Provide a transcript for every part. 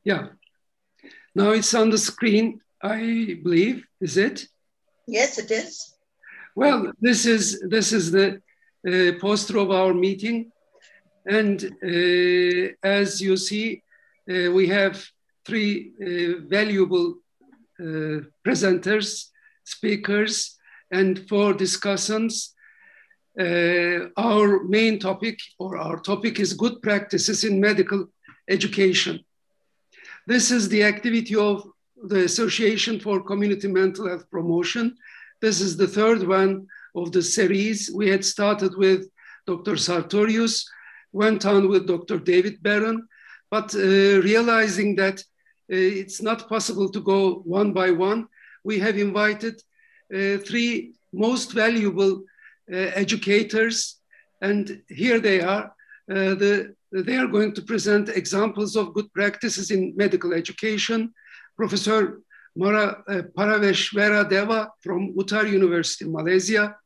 Yeah. Now it's on the screen, I believe. Is it? Yes, it is. Well, this is the poster of our meeting. And as you see, we have three valuable presenters, speakers, and 4 discussants. Our main topic, or our topic, is good practices in medical education. This is the activity of the Association for Community Mental Health Promotion. This is the 3rd one of the series. We had started with Dr. Sartorius, went on with Dr. David Barron, but realizing that it's not possible to go one by one, we have invited 3 most valuable educators, and here they are. They are going to present examples of good practices in medical education. Professor Parameshvara Deva from Uttar University, Malaysia.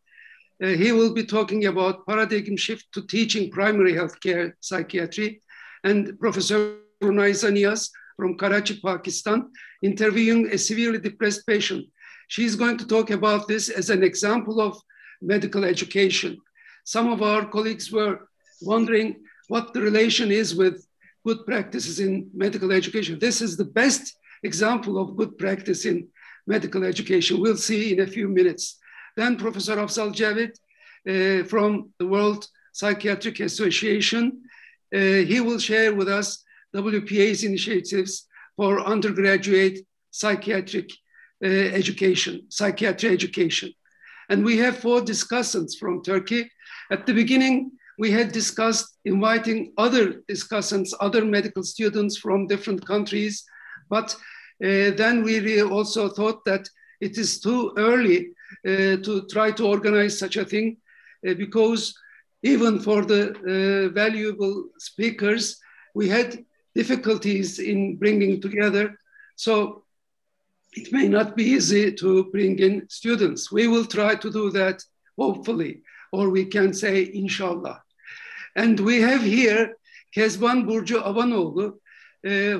He will be talking about paradigm shift to teaching primary healthcare psychiatry. And Professor Unazia Niaz from Karachi, Pakistan, interviewing a severely depressed patient. She's going to talk about this as an example of medical education. Some of our colleagues were wondering what the relation is with good practices in medical education. This is the best example of good practice in medical education. We'll see in a few minutes. Then Professor Afzal Javed from the World Psychiatric Association, he will share with us WPA's initiatives for undergraduate psychiatry education. And we have 4 discussants from Turkey. At the beginning, we had discussed inviting other discussants, other medical students from different countries, but then we also thought that it is too early to try to organize such a thing because even for the valuable speakers, we had difficulties in bringing together. So it may not be easy to bring in students. We will try to do that, hopefully, or we can say, inshallah. And we have here Kezban Burcu Avanoğlu,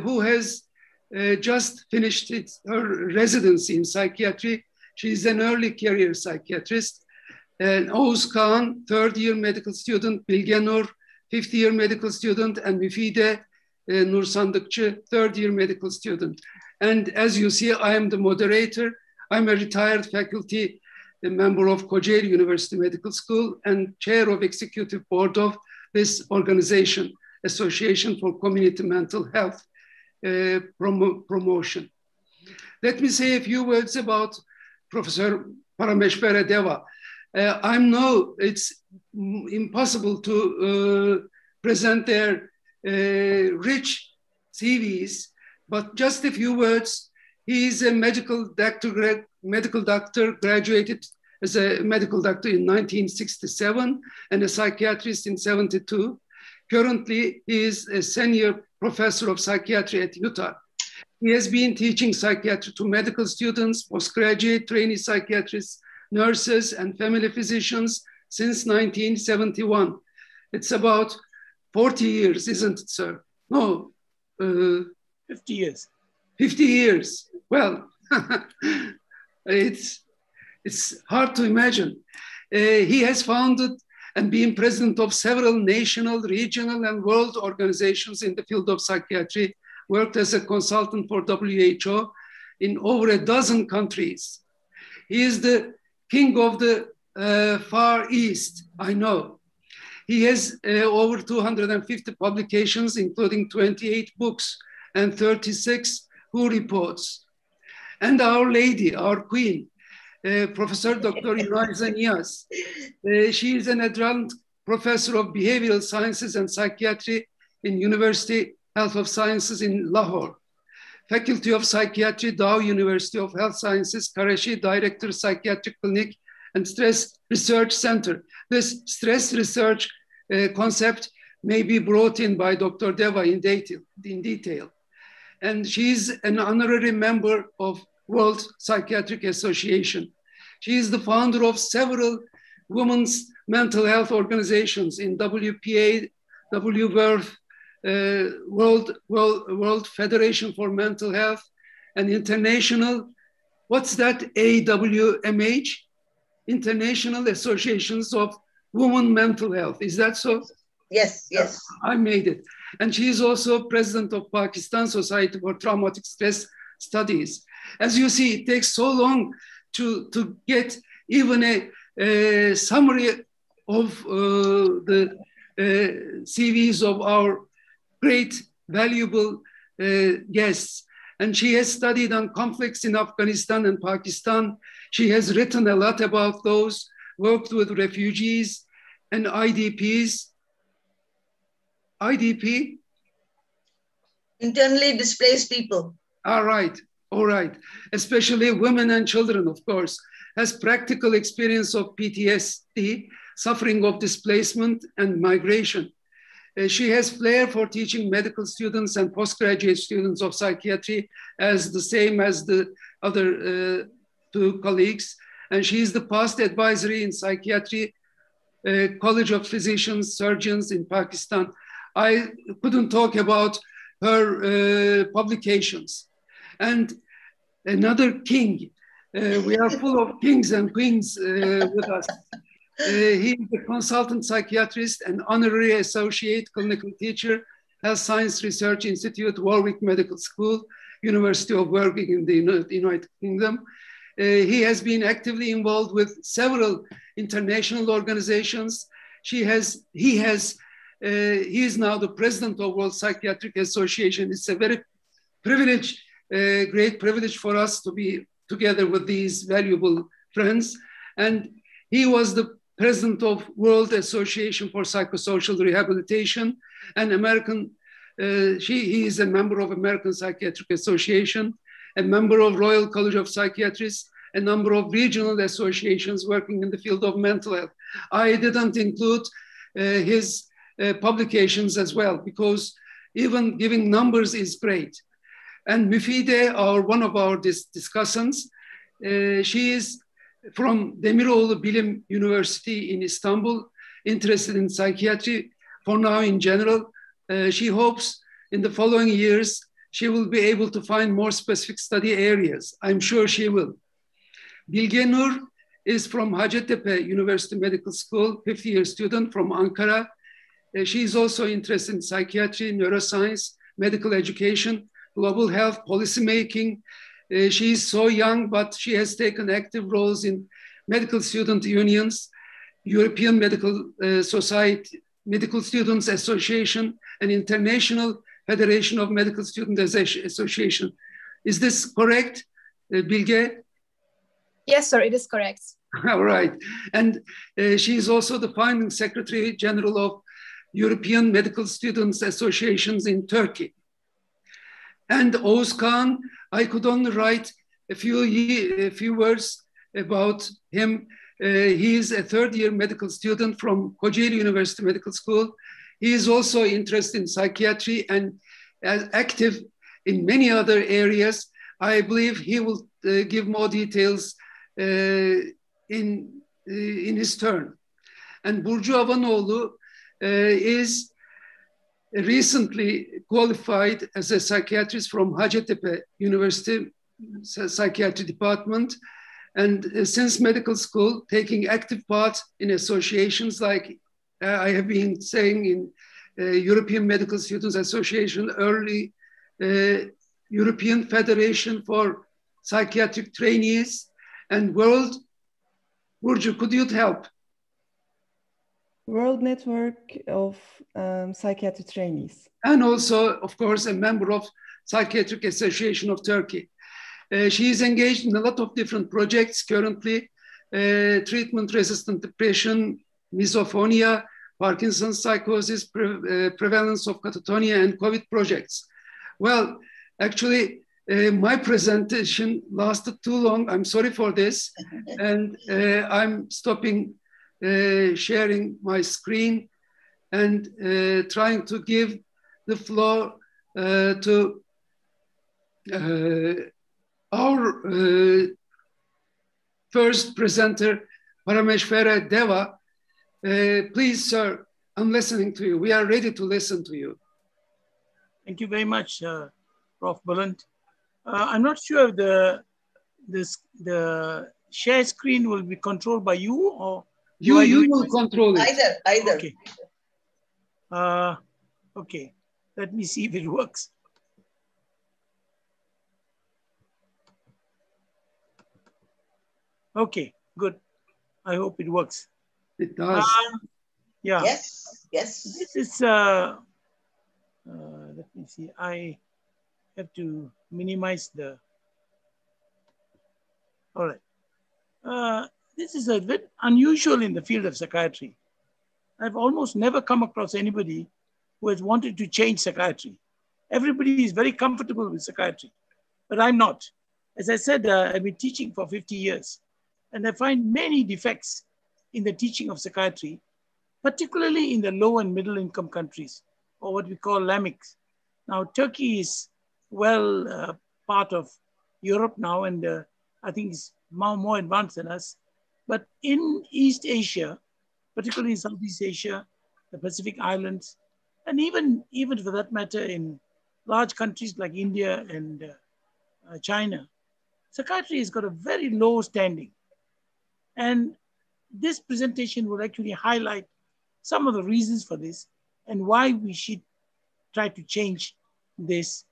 who has just finished her residency in psychiatry. She's an early career psychiatrist. And Oğuz Kağan, 3rd year medical student, Bilge Nur, 5th year medical student, and Müfide Nur Sandıkçı, 3rd year medical student. And as you see, I am the moderator. I'm a retired faculty, a member of Kocaeli University Medical School and chair of executive board of this organization, Association for Community Mental Health Promotion. Let me say a few words about Professor Parameshvara Deva. I know it's impossible to present their rich CVs, but just a few words. He is a medical doctor, graduated as a medical doctor in 1967 and a psychiatrist in 72. Currently, he is a senior professor of psychiatry at Utah. He has been teaching psychiatry to medical students, postgraduate trainee psychiatrists, nurses, and family physicians since 1971. It's about 40 years, isn't it, sir? No. 50 years. 50 years. Well, it's hard to imagine. He has founded and been president of several national, regional, and world organizations in the field of psychiatry, worked as a consultant for WHO in over a dozen countries. He is the king of the Far East, I know. He has over 250 publications, including 28 books and 36 WHO reports. And Our Lady, our Queen, Professor Dr. Unazia Niaz. She is an adjunct professor of behavioral sciences and psychiatry in University Health of Sciences in Lahore. Faculty of Psychiatry, Dow University of Health Sciences, Karachi, Director, Psychiatric Clinic and Stress Research Center. This stress research concept may be brought in by Dr. Deva in detail. And she's an honorary member of World Psychiatric Association. She is the founder of several women's mental health organizations in WPA, WWORF, World Federation for Mental Health, and international, what's that, AWMH? International Associations of Women Mental Health. Is that so? Yes, yes. I made it. And she is also president of Pakistan Society for Traumatic Stress Studies. As you see, it takes so long to get even a summary of the CVs of our great, valuable guests. And she has studied on conflicts in Afghanistan and Pakistan. She has written a lot about those, worked with refugees and IDPs. IDP? Internally displaced people. All right. Especially women and children, of course, has practical experience of PTSD, suffering of displacement and migration. She has flair for teaching medical students and postgraduate students of psychiatry as the same as the other two colleagues. And she is the past advisory in psychiatry, College of Physicians, Surgeons in Pakistan. I couldn't talk about her publications. And another king, we are full of kings and queens with us. He is a consultant psychiatrist and honorary associate clinical teacher, Health Science Research Institute, Warwick Medical School, University of Warwick in the United Kingdom. He has been actively involved with several international organizations. He is now the president of World Psychiatric Association. It's a very great privilege for us to be together with these valuable friends. And he was the president of World Association for Psychosocial Rehabilitation and he is a member of American Psychiatric Association, a member of Royal College of Psychiatrists, a number of regional associations working in the field of mental health. I didn't include his publications as well, because even giving numbers is great. And Müfide, one of our discussants, she is from Demiroğlu Bilim University in Istanbul, interested in psychiatry for now in general. She hopes in the following years, she will be able to find more specific study areas. I'm sure she will. Bilge Nur is from Hacettepe University Medical School, 50-year student from Ankara. She is also interested in psychiatry, neuroscience, medical education, global health, policymaking. She is so young, but she has taken active roles in medical student unions, European Medical Society, Medical Students Association, and International Federation of Medical Students Association. Is this correct, Bilge? Yes, sir, it is correct. All right. And she is also the founding Secretary General of European Medical Students Associations in Turkey. And Oğuz Kağan, I could only write a few words about him. He is a third-year medical student from Kocaeli University Medical School. He is also interested in psychiatry and active in many other areas. I believe he will give more details in his turn. And Burcu Avanoğlu is recently qualified as a psychiatrist from Hacettepe University Psychiatry Department. And since medical school, taking active part in associations like I have been saying in European Medical Students Association, early European Federation for Psychiatric Trainees, and World. Burcu, could you help? World Network of Psychiatry Trainees. And also, of course, a member of Psychiatric Association of Turkey. She is engaged in a lot of different projects currently, treatment-resistant depression, misophonia, Parkinson's psychosis, prevalence of catatonia, and COVID projects. Well, actually, my presentation lasted too long. I'm sorry for this. And I'm stopping sharing my screen and trying to give the floor to our first presenter, Parameshvara Deva. Please, sir, I'm listening to you. We are ready to listen to you. Thank you very much, Prof. Bullant. I'm not sure if the share screen will be controlled by you or You will control it. Either. Okay. Okay. Let me see if it works. Okay, good. I hope it works. It does. Yeah. Yes. This is, let me see. I have to minimize the, all right. This is a bit unusual in the field of psychiatry. I've almost never come across anybody who has wanted to change psychiatry. Everybody is very comfortable with psychiatry, but I'm not. As I said, I've been teaching for 50 years, and I find many defects in the teaching of psychiatry, particularly in the low and middle income countries, or what we call LAMICs. Now, Turkey is well part of Europe now, and I think it's more advanced than us. But in East Asia, particularly in Southeast Asia, the Pacific Islands, and even for that matter in large countries like India and China, psychiatry has got a very low standing. And this presentation will actually highlight some of the reasons for this and why we should try to change this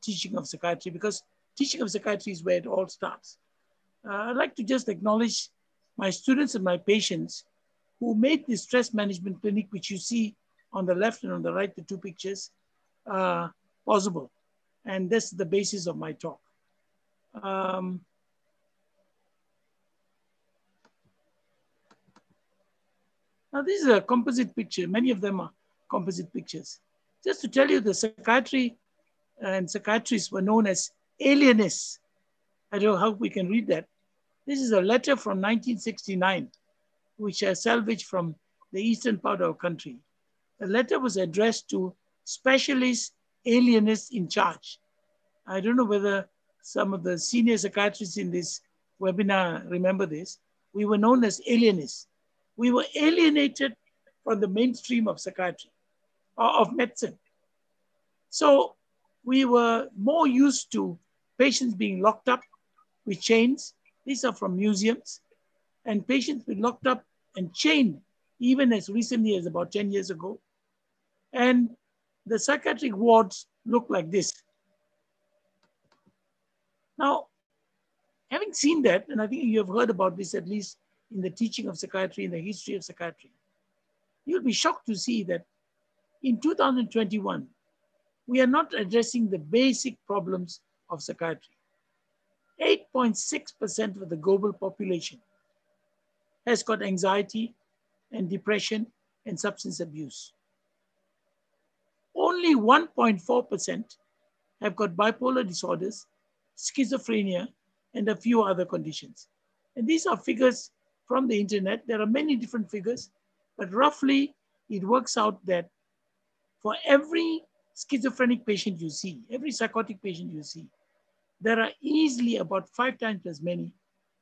teaching of psychiatry, because teaching of psychiatry is where it all starts. I'd like to just acknowledge my students and my patients who made this stress management clinic, which you see on the left and on the right, the two pictures, possible. And that's the basis of my talk. Now, this is a composite picture. Many of them are composite pictures. Just to tell you, the psychiatry and psychiatrists were known as alienists. I don't know how we can read that. This is a letter from 1969, which I salvaged from the eastern part of our country. The letter was addressed to specialist alienists in charge. I don't know whether some of the senior psychiatrists in this webinar remember this. We were known as alienists. We were alienated from the mainstream of psychiatry, or of medicine. So we were more used to patients being locked up with chains. These are from museums. And patients being locked up and chained, even as recently as about 10 years ago. And the psychiatric wards look like this. Now, having seen that, and I think you have heard about this at least in the teaching of psychiatry, in the history of psychiatry, you'll be shocked to see that in 2021, we are not addressing the basic problems of psychiatry. 8.6% of the global population has got anxiety and depression and substance abuse. Only 1.4% have got bipolar disorders, schizophrenia, and a few other conditions. And these are figures from the internet. There are many different figures, but roughly it works out that for every schizophrenic patient you see, every psychotic patient you see, there are easily about 5 times as many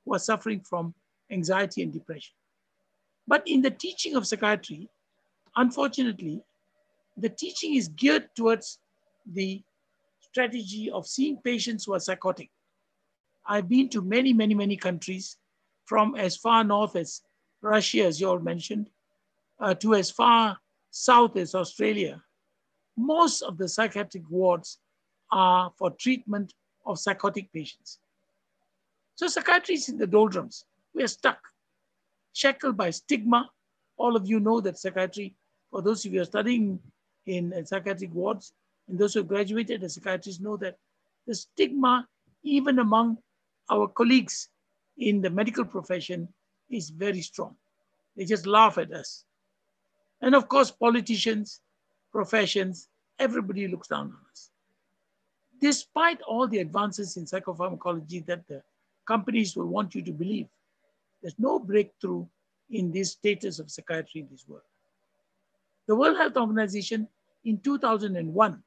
who are suffering from anxiety and depression. But in the teaching of psychiatry, unfortunately, the teaching is geared towards the strategy of seeing patients who are psychotic. I've been to many, many, many countries, from as far north as Russia, as you all mentioned, to as far south as Australia. Most of the psychiatric wards are for treatment of psychotic patients. So psychiatry is in the doldrums. We are stuck, shackled by stigma. All of you know that psychiatry, for those of you who are studying in psychiatric wards, and those who have graduated as psychiatrists know that the stigma, even among our colleagues in the medical profession, is very strong. They just laugh at us. And of course, politicians, professions, everybody looks down on us. Despite all the advances in psychopharmacology that the companies will want you to believe, there's no breakthrough in this status of psychiatry in this world. The World Health Organization in 2001,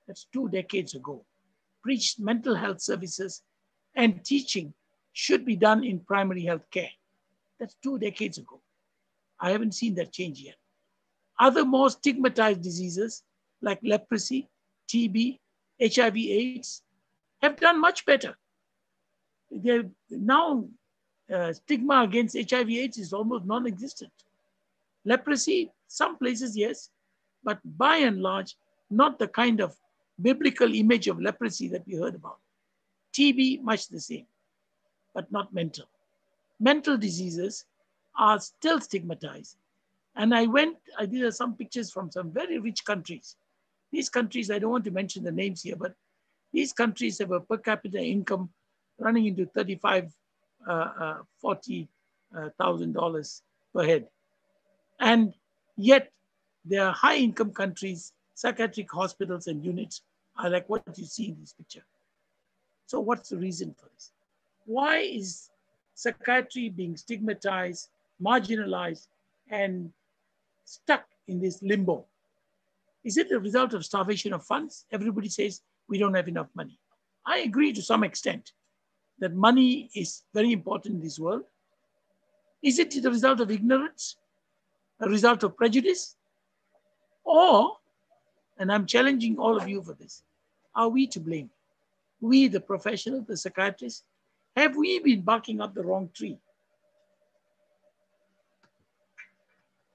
that's 2 decades ago, preached mental health services and teaching should be done in primary health care. That's 2 decades ago. I haven't seen that change yet. Other more stigmatized diseases like leprosy TB, HIV/AIDS have done much better. Now, stigma against HIV/AIDS is almost non-existent. Leprosy, some places, yes, but by and large, not the kind of biblical image of leprosy that we heard about. TB, much the same, but not mental. Mental diseases are still stigmatized. And these are some pictures from some very rich countries. These countries, I don't want to mention the names here, but these countries have a per capita income running into $40,000 per head. And yet, there are high income countries, psychiatric hospitals and units are like what you see in this picture. So what's the reason for this? Why is psychiatry being stigmatized, marginalized, and stuck in this limbo? Is it a result of starvation of funds? Everybody says we don't have enough money. I agree to some extent that money is very important in this world. Is it the result of ignorance, a result of prejudice? Or, and I'm challenging all of you for this, are we to blame? We, the professionals, the psychiatrists, have we been barking up the wrong tree?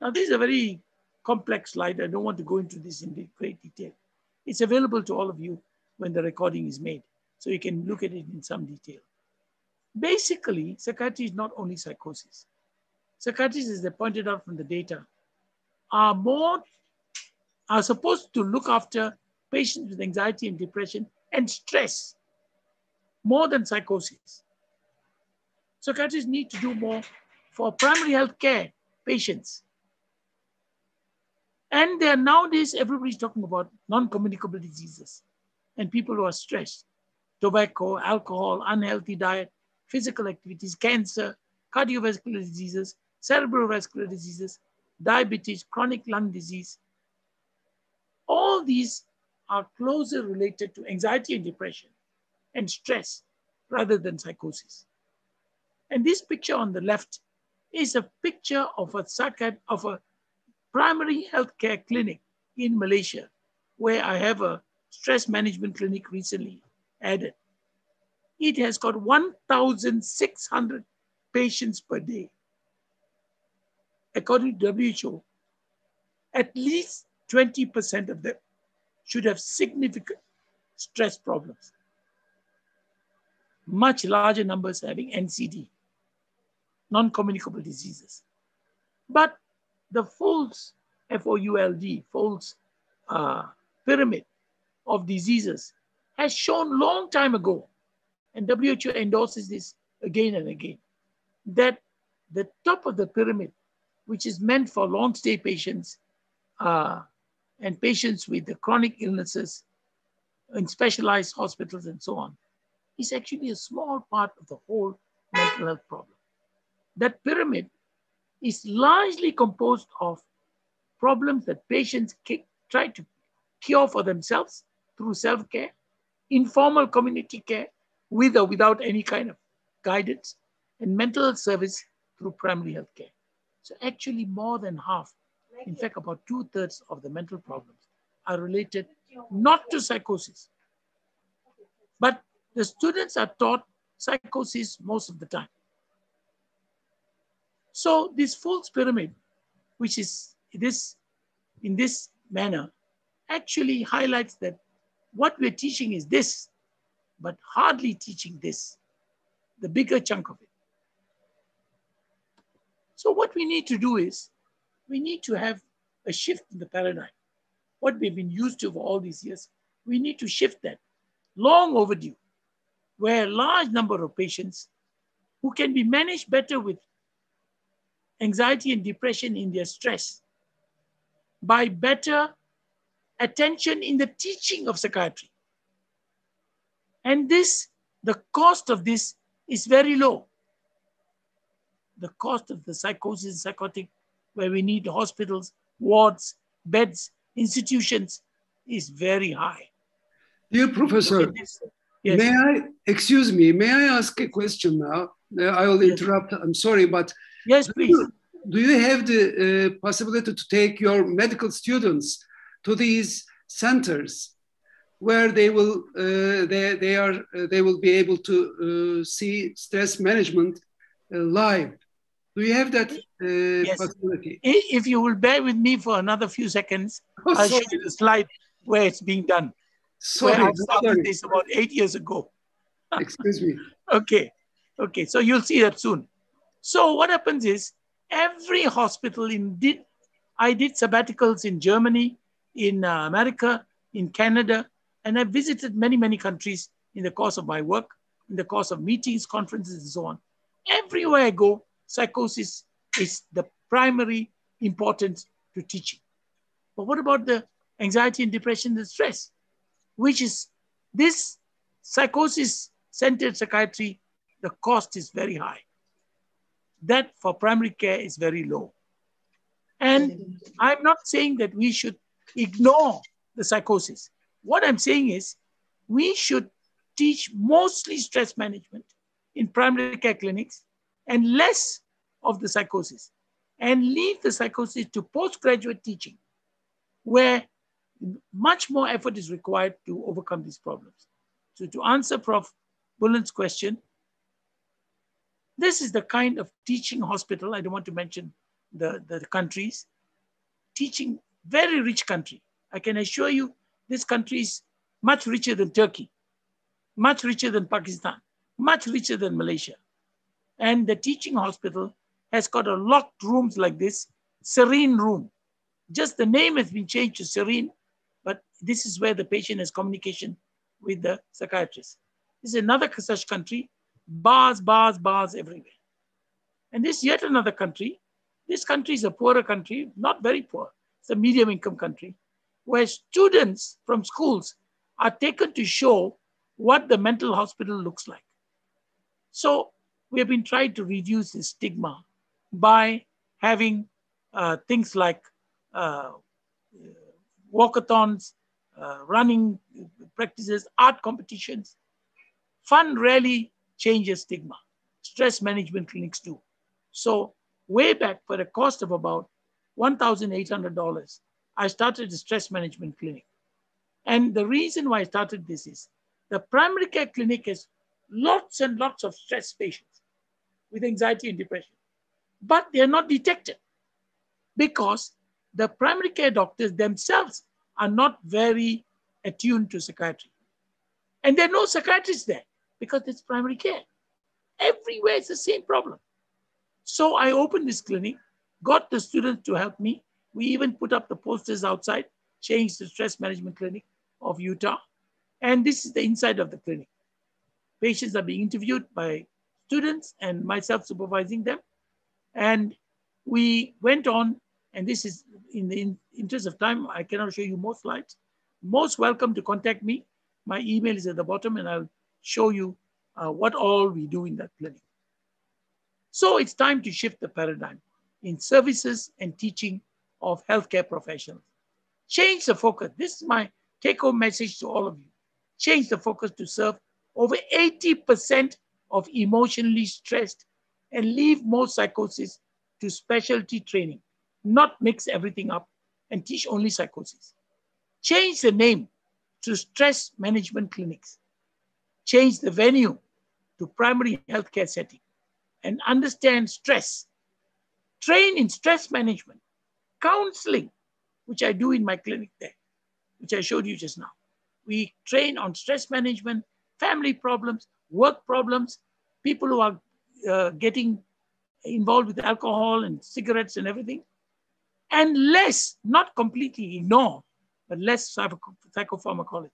Now, this is a very complex slide. I don't want to go into this in great detail. It's available to all of you when the recording is made, so you can look at it in some detail. Basically, psychiatry is not only psychosis. Psychiatrists, as they pointed out from the data, are supposed to look after patients with anxiety and depression and stress more than psychosis. Psychiatrists need to do more for primary health care patients. And there are nowadays, everybody's talking about non-communicable diseases and people who are stressed. Tobacco, alcohol, unhealthy diet, physical activities, cancer, cardiovascular diseases, cerebrovascular diseases, diabetes, chronic lung disease. All these are closer related to anxiety and depression and stress rather than psychosis. And this picture on the left is a picture of a primary healthcare clinic in Malaysia, where I have a stress management clinic recently added. It has got 1,600 patients per day. According to WHO, at least 20% of them should have significant stress problems. Much larger numbers having NCD, non-communicable diseases. But the Foulds, F-O-U-L-D, Foulds pyramid of diseases has shown long time ago, and WHO endorses this again and again, that the top of the pyramid, which is meant for long-stay patients and patients with the chronic illnesses in specialized hospitals and so on, is actually a small part of the whole mental health problem. That pyramid is largely composed of problems that patients try to cure for themselves through self-care, informal community care with or without any kind of guidance, and mental health service through primary health care. So actually more than half, in fact about 2/3 of the mental problems are related not to psychosis, but the students are taught psychosis most of the time. So this Foulds pyramid, which is in this manner, actually highlights that what we're teaching is this, but hardly teaching this, the bigger chunk of it. So what we need to do is, we need to have a shift in the paradigm. What we've been used to for all these years, we need to shift that, long overdue, where a large number of patients who can be managed better with anxiety and depression in their stress by better attention in the teaching of psychiatry. And the cost of this is very low. The cost of the psychosis, psychotic, where we need hospitals, wards, beds, institutions, is very high. Dear Professor, yes. may I ask a question now? I will interrupt, I'm sorry, but yes, please. Do you have the possibility to take your medical students to these centers where they will they will be able to see stress management live. Do you have that Yes. possibility? If you will bear with me for another few seconds, Oh, I'll show sorry. you the slide where it's being done. Sorry, Where I started sorry. this about 8 years ago. Excuse me. Okay. Okay. So you'll see that soon. So what happens is every hospital I did sabbaticals in Germany, in America, in Canada, and I visited many, many countries in the course of my work, in the course of meetings, conferences, and so on. Everywhere I go, psychosis is the primary importance to teaching. But what about the anxiety and depression and stress, which is this psychosis-centered psychiatry, the cost is very high. That for primary care is very low. And I'm not saying that we should ignore the psychosis. What I'm saying is we should teach mostly stress management in primary care clinics and less of the psychosis, and leave the psychosis to postgraduate teaching, where much more effort is required to overcome these problems. So to answer Prof. Bullen's question, this is the kind of teaching hospital, I don't want to mention the countries, teaching very rich country. I can assure you this country is much richer than Turkey, much richer than Pakistan, much richer than Malaysia. And the teaching hospital has got a locked rooms like this, serene room. Just the name has been changed to serene, but this is where the patient has communication with the psychiatrist. This is another such country, bars, bars, bars everywhere. And this yet another country. This country is a poorer country, not very poor. It's a medium income country, where students from schools are taken to show what the mental hospital looks like. So we have been trying to reduce the stigma by having things like walkathons, running practices, art competitions. Fun rarely changes stigma. Stress management clinics do. So way back, for the cost of about $1,800, I started a stress management clinic. And the reason why I started this is the primary care clinic has lots and lots of stress patients with anxiety and depression, but they're not detected because the primary care doctors themselves are not very attuned to psychiatry. And there are no psychiatrists there because it's primary care. Everywhere it's the same problem. So I opened this clinic, got the students to help me. We even put up the posters outside, changed the stress management clinic of Utah. And this is the inside of the clinic. Patients are being interviewed by students and myself supervising them. And we went on, and this is in the interest of time, I cannot show you more slides. Most welcome to contact me. My email is at the bottom and I'll show you what all we do in that clinic. So it's time to shift the paradigm in services and teaching of healthcare professionals. Change the focus. This is my take-home message to all of you. Change the focus to serve over 80% of emotionally stressed and leave more psychosis to specialty training, not mix everything up and teach only psychosis. Change the name to stress management clinics. Change the venue to primary healthcare setting and understand stress. Train in stress management, counseling, which I do in my clinic there, which I showed you just now. We train on stress management, family problems, work problems, people who are getting involved with alcohol and cigarettes and everything. And less, not completely ignore, but less psychopharmacology.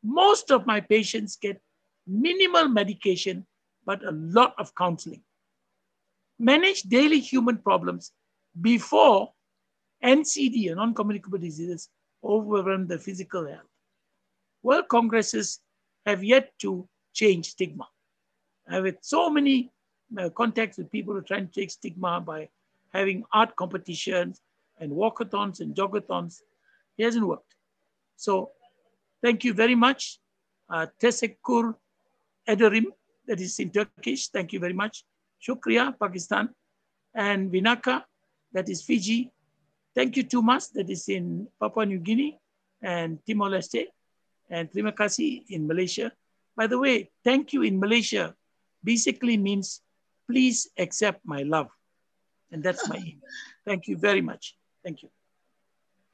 Most of my patients get minimal medication, but a lot of counseling. Manage daily human problems before NCD, non-communicable diseases, overrun the physical health. World congresses have yet to change stigma. I've had so many contacts with people who are trying to take stigma by having art competitions and walkathons and jogathons. It hasn't worked. So thank you very much. Teşekkür ederim, that is in Turkish. Thank you very much. Shukriya, Pakistan. And Vinaka, that is Fiji. Thank you, Tumas, that is in Papua New Guinea and Timor-Leste. And terima kasih in Malaysia. By the way, thank you in Malaysia basically means please accept my love. And that's my email. Thank you very much. Thank you.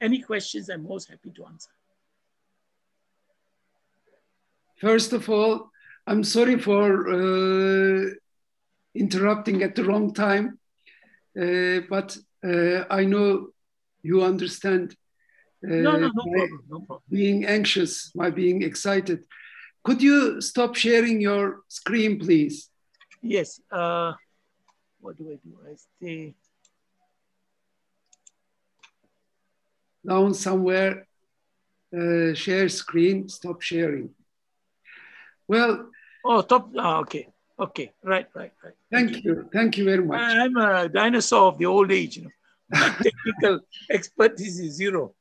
Any questions, I'm most happy to answer. First of all, I'm sorry for interrupting at the wrong time, but I know you understand No problem, no problem. Being anxious, my being excited. Could you stop sharing your screen, please? Yes. What do? I stay down somewhere. Share screen, stop sharing. Well. Oh, top. Okay. Okay. Right. Thank you. Thank you very much. I'm a dinosaur of the old age. You know, my technical expertise is zero.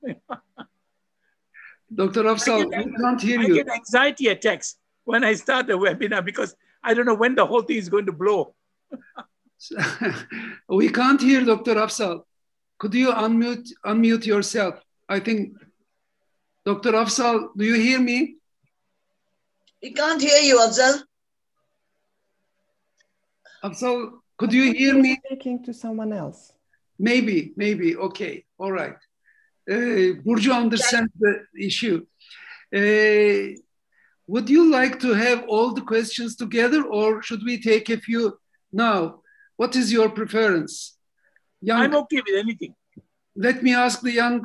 Dr. Afzal, we can't hear you. I get anxiety attacks when I start a webinar because I don't know when the whole thing is going to blow. We can't hear Dr. Afzal. Could you unmute yourself? I think, Dr. Afzal, do you hear me? We can't hear you, Afzal. Afzal, could you hear me? Speaking to someone else. Maybe. Okay, all right. Burcu understands the issue. Would you like to have all the questions together, or should we take a few now? What is your preference? I'm okay with anything. Let me ask the young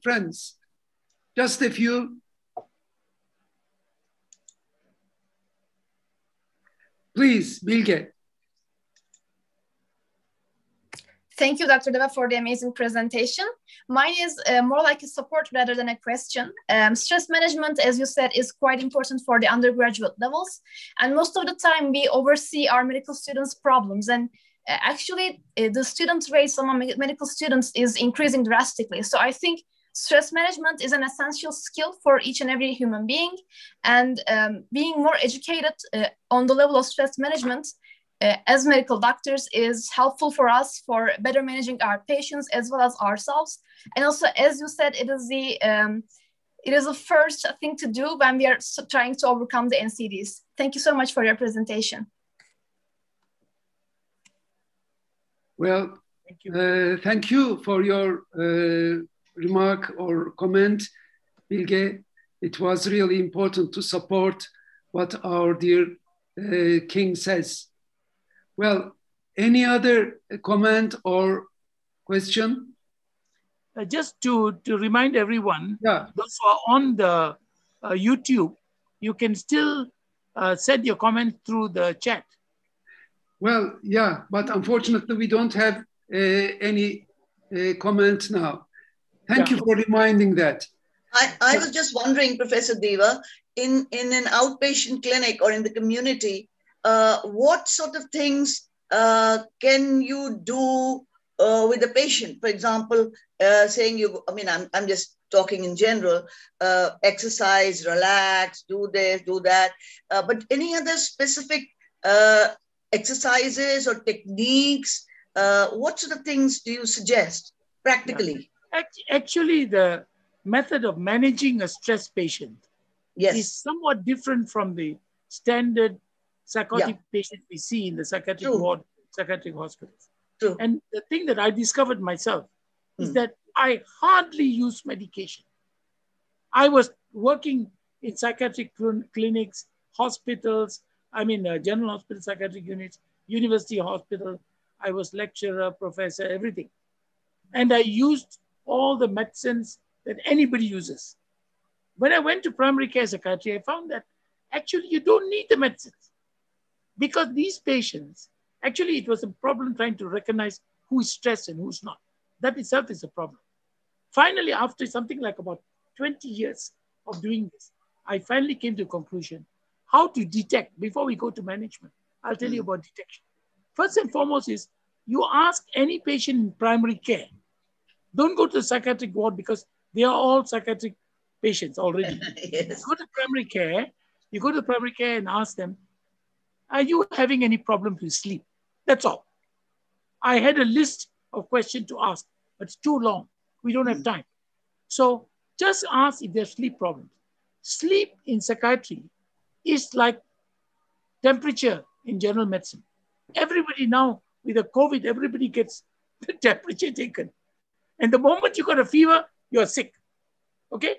friends. Just a few. Please, Bilge. Thank you, Dr. Deva, for the amazing presentation. Mine is more like a support rather than a question. Stress management, as you said, is quite important for the undergraduate levels. And most of the time, we oversee our medical students' problems. And actually, the student rate among medical students is increasing drastically. So I think stress management is an essential skill for each and every human being. And being more educated on the level of stress management as medical doctors is helpful for us for better managing our patients as well as ourselves. And also, as you said, it is the first thing to do when we are trying to overcome the NCDs. Thank you so much for your presentation. Well, thank you for your remark or comment, Bilge. It was really important to support what our dear King says. Well, any other comment or question? Just to remind everyone, yeah. Those who are on the YouTube, you can still send your comment through the chat. Well, yeah, but unfortunately we don't have any comment now. Thank you for reminding that. I was just wondering, Professor Deva, in an outpatient clinic or in the community, what sort of things can you do with the patient? For example, saying I'm just talking in general, exercise, relax, do this, do that. But any other specific exercises or techniques, what sort of things do you suggest practically? Yeah. Actually, the method of managing a stressed patient is somewhat different from the standard psychotic patient we see in the psychiatric ward, psychiatric hospitals. True. And the thing that I discovered myself is that I hardly use medication. I was working in psychiatric clinics, hospitals, general hospital psychiatric units, university hospital. I was lecturer, professor, everything. And I used all the medicines that anybody uses. When I went to primary care psychiatry, I found that actually you don't need the medicines. Because these patients, actually it was a problem trying to recognize who is stressed and who's not. That itself is a problem. Finally, after something like about 20 years of doing this, I finally came to a conclusion how to detect before we go to management. I'll tell you about detection. First and foremost is you ask any patient in primary care. Don't go to the psychiatric ward because they are all psychiatric patients already. Yes. Go to primary care. You go to primary care and ask them, are you having any problems with sleep? That's all. I had a list of questions to ask, but it's too long. We don't have time. So just ask if there's sleep problems. Sleep in psychiatry is like temperature in general medicine. Everybody now, with the COVID, everybody gets the temperature taken. And the moment you got a fever, you're sick. Okay?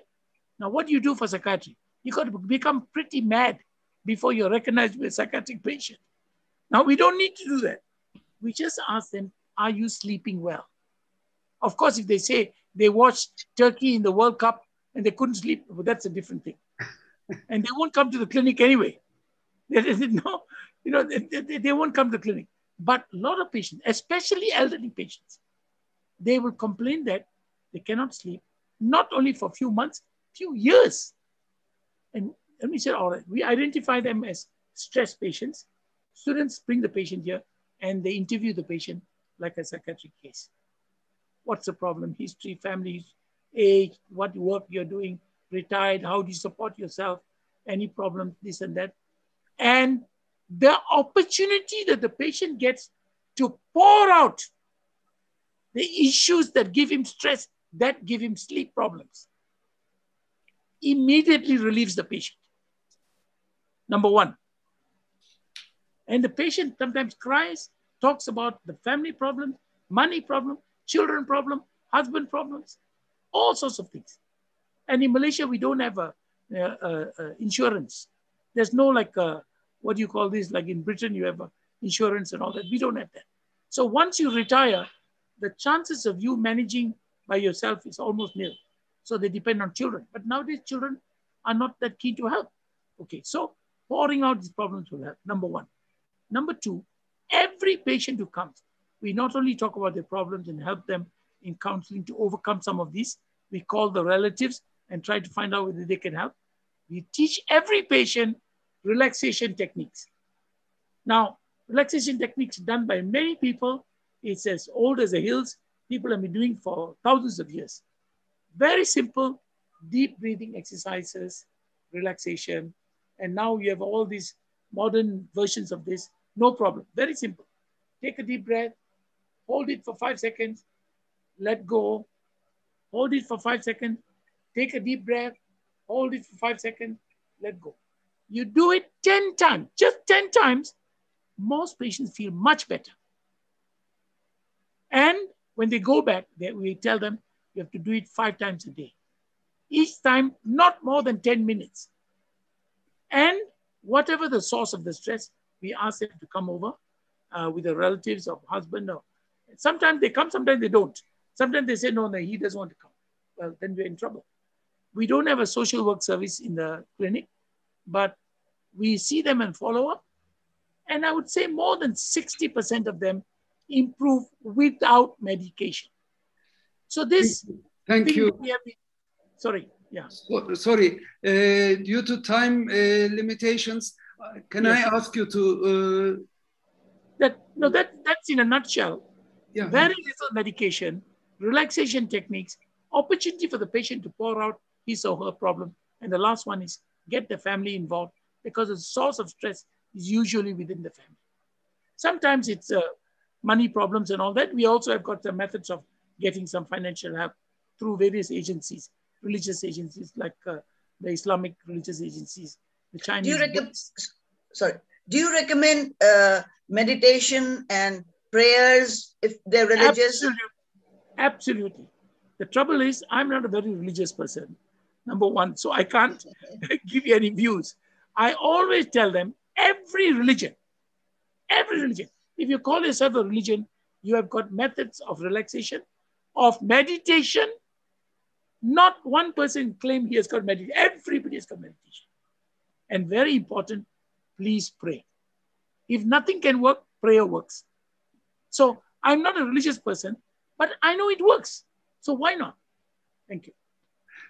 Now, what do you do for psychiatry? You got to become pretty mad before you're recognized with a psychiatric patient. Now, we don't need to do that. We just ask them, are you sleeping well? Of course, if they say they watched Turkey in the World Cup and they couldn't sleep, well, that's a different thing. And they won't come to the clinic anyway. No, they won't come to the clinic. But a lot of patients, especially elderly patients, they will complain that they cannot sleep, not only for a few months, few years. And we said, all right, we identify them as stress patients. Students bring the patient here and they interview the patient like a psychiatric case. What's the problem? History, family, age, what work you're doing, retired, how do you support yourself, any problems, this and that. And the opportunity that the patient gets to pour out the issues that give him stress, that give him sleep problems, immediately relieves the patient. Number one. And the patient sometimes cries, talks about the family problem, money problem, children problem, husband problems, all sorts of things. And in Malaysia, we don't have insurance. There's no what do you call this? Like in Britain, you have insurance and all that. We don't have that. So once you retire, the chances of you managing by yourself is almost nil. So they depend on children. But nowadays, children are not that keen to help. Okay, so pouring out these problems will help, number one. Number two, every patient who comes, we not only talk about their problems and help them in counseling to overcome some of these, we call the relatives and try to find out whether they can help. We teach every patient relaxation techniques. Now, relaxation techniques done by many people. It's as old as the hills. People have been doing for thousands of years. Very simple, deep breathing exercises, relaxation. And now you have all these modern versions of this. No problem. Very simple. Take a deep breath, hold it for 5 seconds, let go, hold it for 5 seconds, take a deep breath, hold it for 5 seconds, let go. You do it 10 times, just 10 times, most patients feel much better. And when they go back, we tell them you have to do it 5 times a day. Each time, not more than 10 minutes. And whatever the source of the stress, we ask them to come over with the relatives or husband. Or sometimes they come, sometimes they don't. Sometimes they say, no, he doesn't want to come. Well, then we're in trouble. We don't have a social work service in the clinic, but we see them and follow up. And I would say more than 60% of them improve without medication. So this... Thank you. Sorry, yeah. Sorry, due to time limitations, can I ask you to... That's in a nutshell. Yeah. Very little medication, relaxation techniques, opportunity for the patient to pour out his or her problem. And the last one is get the family involved, because the source of stress is usually within the family. Sometimes it's money problems and all that. We also have got the methods of getting some financial help through various agencies, religious agencies like the Islamic religious agencies, the Chinese. Do you recommend meditation and prayers if they're religious? Absolutely. The trouble is, I'm not a very religious person, number one, so I can't give you any views. I always tell them, every religion, if you call yourself a religion, you have got methods of relaxation, of meditation. Not one person claim he has got meditation. Everybody has got meditation. And very important, please pray. If nothing can work, prayer works. So I'm not a religious person, but I know it works. So why not? Thank you.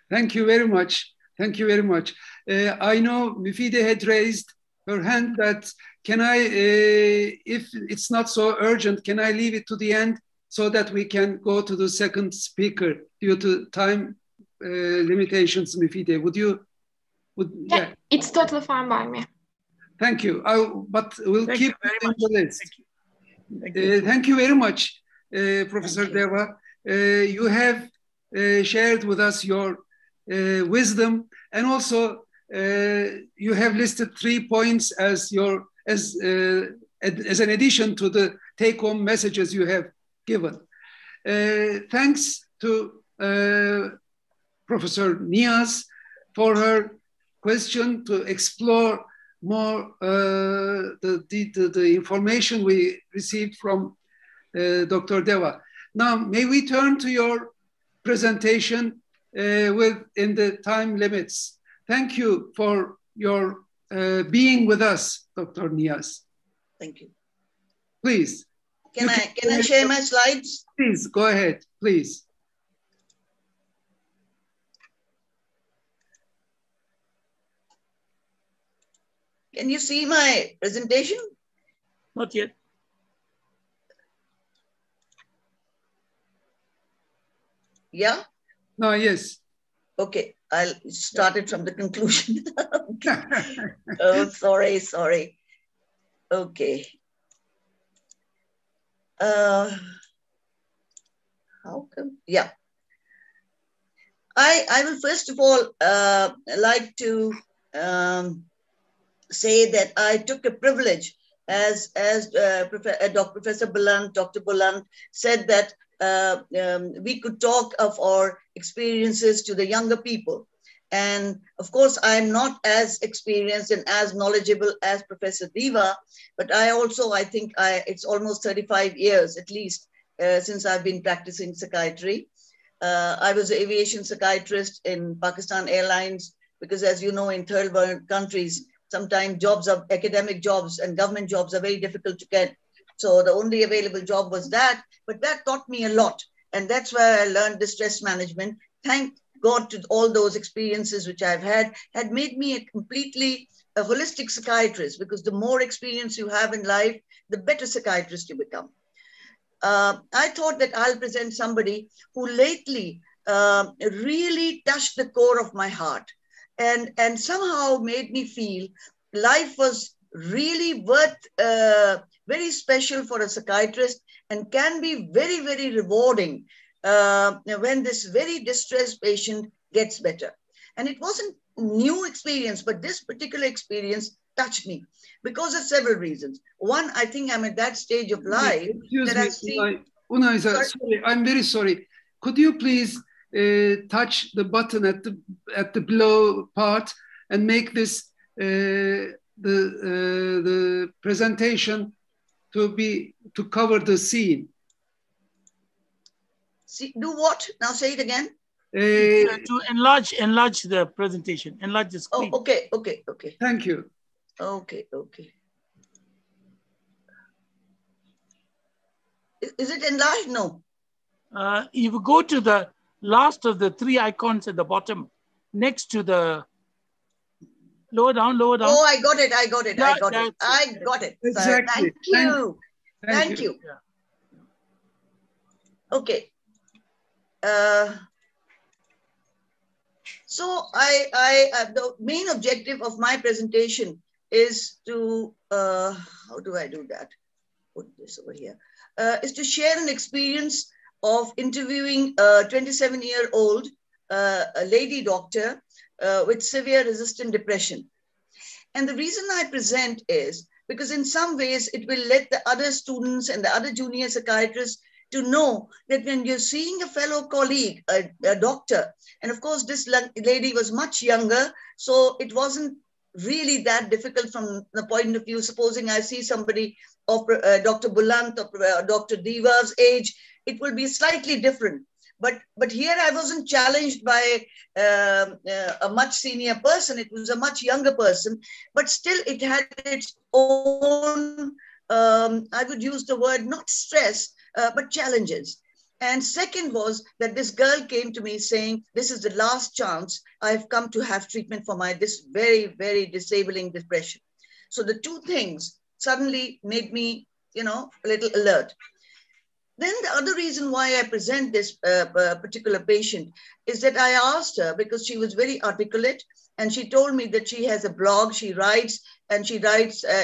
Thank you very much. Thank you very much. I know Mifide had raised her hand that can I, if it's not so urgent, can I leave it to the end so that we can go to the second speaker due to time limitations, Mifide? Would you? Yeah, it's totally fine by me. Thank you. But we'll keep it in the list. Thank you very much, Professor Deva. You have shared with us your wisdom and also you have listed 3 points as an addition to the take-home messages you have given. Thanks to Professor Niaz for her question to explore more the information we received from Dr. Deva. Now, may we turn to your presentation within the time limits. Thank you for your being with us, Dr. Niaz. Thank you. Please. Can I share my slides? Please, go ahead, please. Can you see my presentation? Not yet. Yeah? No, yes. Okay, I'll start it from the conclusion. Okay. Oh, sorry. Okay. How come? Yeah. I will first of all like to say that I took a privilege as Professor Buland, Dr. Buland said that we could talk of our experiences to the younger people. And of course, I'm not as experienced and as knowledgeable as Professor Deva, but I think it's almost 35 years at least since I've been practicing psychiatry. I was an aviation psychiatrist in Pakistan Airlines, because as you know, in third world countries, sometimes academic jobs and government jobs are very difficult to get. So the only available job was that, but that taught me a lot. And that's where I learned distress management. Thank God to all those experiences which I've had made me a holistic psychiatrist, because the more experience you have in life, the better psychiatrist you become. I thought that I'll present somebody who lately really touched the core of my heart and somehow made me feel life was really worth, very special for a psychiatrist, and can be very, very rewarding when this very distressed patient gets better. And it wasn't new experience, but this particular experience touched me because of several reasons. One, I think I'm at that stage of life that I see. Unazia, sorry, I'm very sorry. Could you please touch the button at the below part and make this the presentation to cover the scene? See, do what? Now say it again. To enlarge the presentation, enlarge the screen. Oh, okay. Thank you. Okay. Is it enlarged? No. You go to the last of the 3 icons at the bottom, next to the lower down. Oh, I got it. I got it. Exactly. Thank you. Yeah. Okay. So the main objective of my presentation is to, how do I do that? Put this over here. Is to share an experience of interviewing a 27-year-old a lady doctor with severe resistant depression. And the reason I present is because in some ways it will let the other students and the other junior psychiatrists to know that when you're seeing a fellow colleague, a doctor, and of course this lady was much younger, so it wasn't really that difficult from the point of view, supposing I see somebody of Dr. Bulant or Dr. Deva's age, it will be slightly different. But here I wasn't challenged by a much senior person. It was a much younger person, but still it had its own, I would use the word not stress, but challenges. And second was that this girl came to me saying, this is the last chance I've come to have treatment for this very, very disabling depression. So the two things suddenly made me, a little alert. Then the other reason why I present this particular patient is that I asked her, because she was very articulate, and she told me that she has a blog, she writes,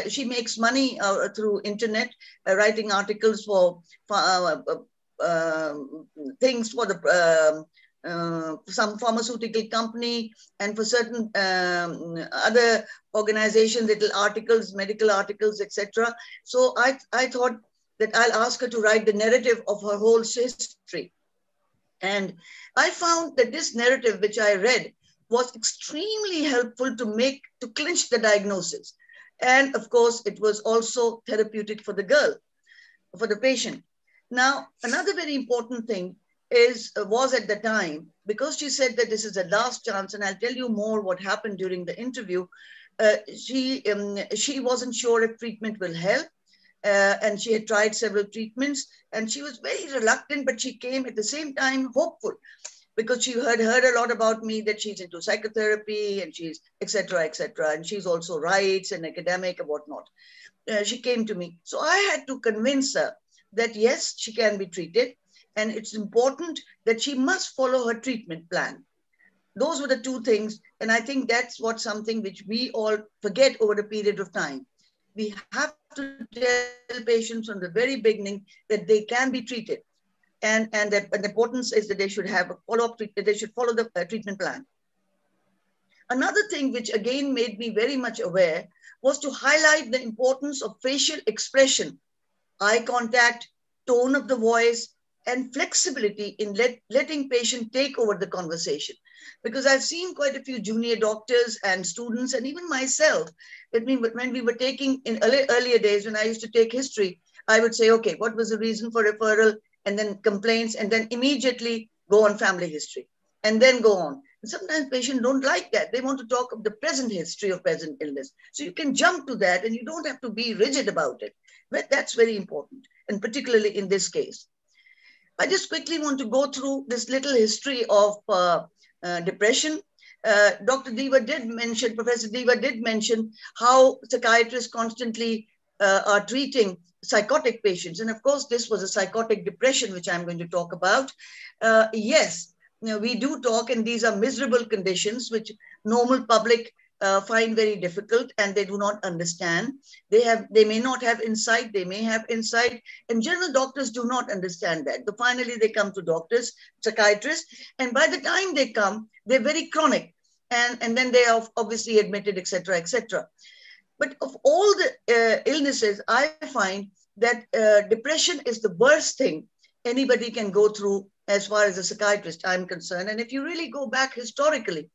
she makes money through internet, writing articles for things for the some pharmaceutical company, and for certain other organizations, little articles, medical articles, etc. So I thought that I'll ask her to write the narrative of her whole history. And I found that this narrative, which I read, was extremely helpful to clinch the diagnosis. And of course, it was also therapeutic for the girl, for the patient. Now, another very important thing was at the time, because she said that this is a last chance, and I'll tell you more what happened during the interview. She wasn't sure if treatment will help, and she had tried several treatments, and she was very reluctant, but she came at the same time hopeful, because she had heard a lot about me, that she's into psychotherapy and she's et cetera, and she's also writes and academic and whatnot. She came to me. So I had to convince her that yes, she can be treated, and it's important that she must follow her treatment plan. Those were the two things, and I think that's something which we all forget over a period of time. We have to tell patients from the very beginning that they can be treated. And the importance is that they should have a follow-up treatment, they should follow the treatment plan. Another thing which again made me very much aware was to highlight the importance of facial expression, eye contact, tone of the voice, and flexibility in letting patient take over the conversation. Because I've seen quite a few junior doctors and students, and even myself, when we were taking, in earlier days, when I used to take history, I would say, okay, what was the reason for referral? And then complaints, and then immediately go on family history, and then go on. And sometimes patients don't like that. They want to talk of the present history of present illness. So you can jump to that, and you don't have to be rigid about it. But that's very important, and particularly in this case. I just quickly want to go through this little history of depression. Dr. Deva did mention, Professor Deva did mention how psychiatrists constantly are treating psychotic patients. And of course, this was a psychotic depression, which I'm going to talk about. Yes, we do talk, and these are miserable conditions, which normal public find very difficult, and they do not understand. They may not have insight, they may have insight, and general doctors do not understand that. But finally, they come to doctors, psychiatrists, and by the time they come, they're very chronic, and then they are obviously admitted, etc., etc. But of all the illnesses, I find that depression is the worst thing anybody can go through as far as a psychiatrist I'm concerned. And if you really go back historically,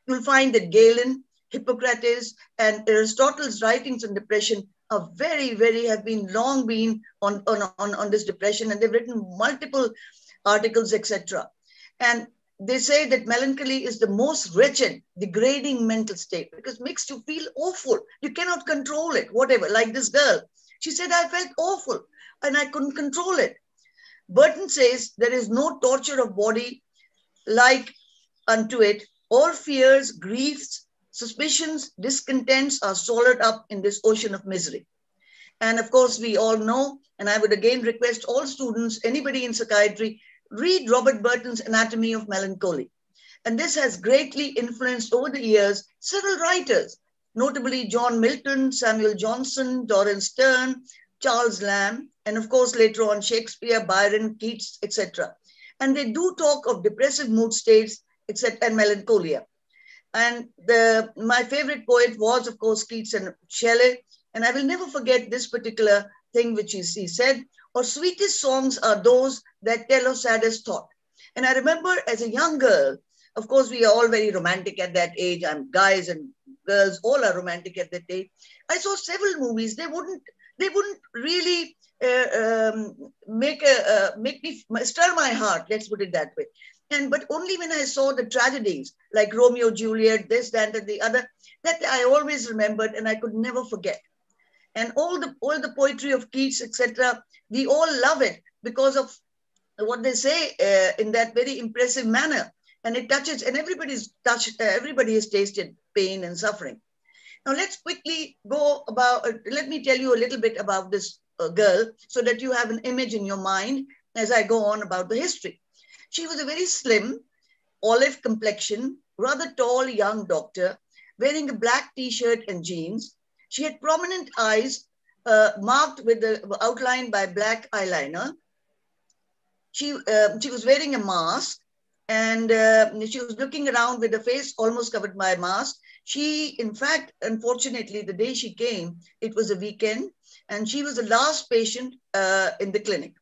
you'll find that Galen, Hippocrates, and Aristotle's writings on depression are have long been on this depression, and they've written multiple articles, etc. And they say that melancholy is the most wretched, degrading mental state, because it makes you feel awful. You cannot control it, whatever. Like this girl, she said, I felt awful and I couldn't control it. Burton says there is no torture of body like unto it. All fears, griefs, suspicions, discontents are swallowed up in this ocean of misery. And of course, we all know, and I would again request all students, anybody in psychiatry, read Robert Burton's Anatomy of Melancholy. And this has greatly influenced over the years several writers, notably John Milton, Samuel Johnson, Dorrance Stern, Charles Lamb, and of course later on Shakespeare, Byron, Keats, etc. And they do talk of depressive mood states, etc., and melancholia. And my favorite poet was, of course, Keats and Shelley. And I will never forget this particular thing which he said, or sweetest songs are those that tell of saddest thought. And I remember as a young girl, of course, we are all very romantic at that age. Guys and girls, all are romantic at that age. I saw several movies. They wouldn't really make me stir my heart. Let's put it that way. But only when I saw the tragedies like Romeo, Juliet, this, that, and the other, that I always remembered, and I could never forget. And all the poetry of Keats, etc., we all love it because of what they say in that very impressive manner. And it touches, and everybody has tasted pain and suffering. Now let's quickly go about, let me tell you a little bit about this girl so that you have an image in your mind as I go on about the history. She was a very slim, olive complexion, rather tall young doctor, wearing a black t-shirt and jeans. She had prominent eyes marked with the outline by black eyeliner. She was wearing a mask, And she was looking around with her face almost covered by a mask. She, in fact, unfortunately, the day she came, it was a weekend, and she was the last patient in the clinic.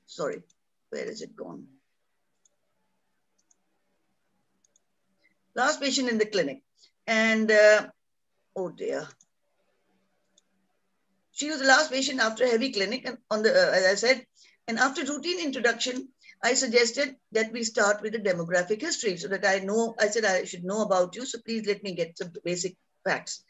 Sorry, where is it gone? Last patient in the clinic. And, oh dear. She was the last patient after a heavy clinic, and on the, as I said, and after routine introduction, I suggested that we start with the demographic history so that I said I should know about you, so please let me get some basic facts.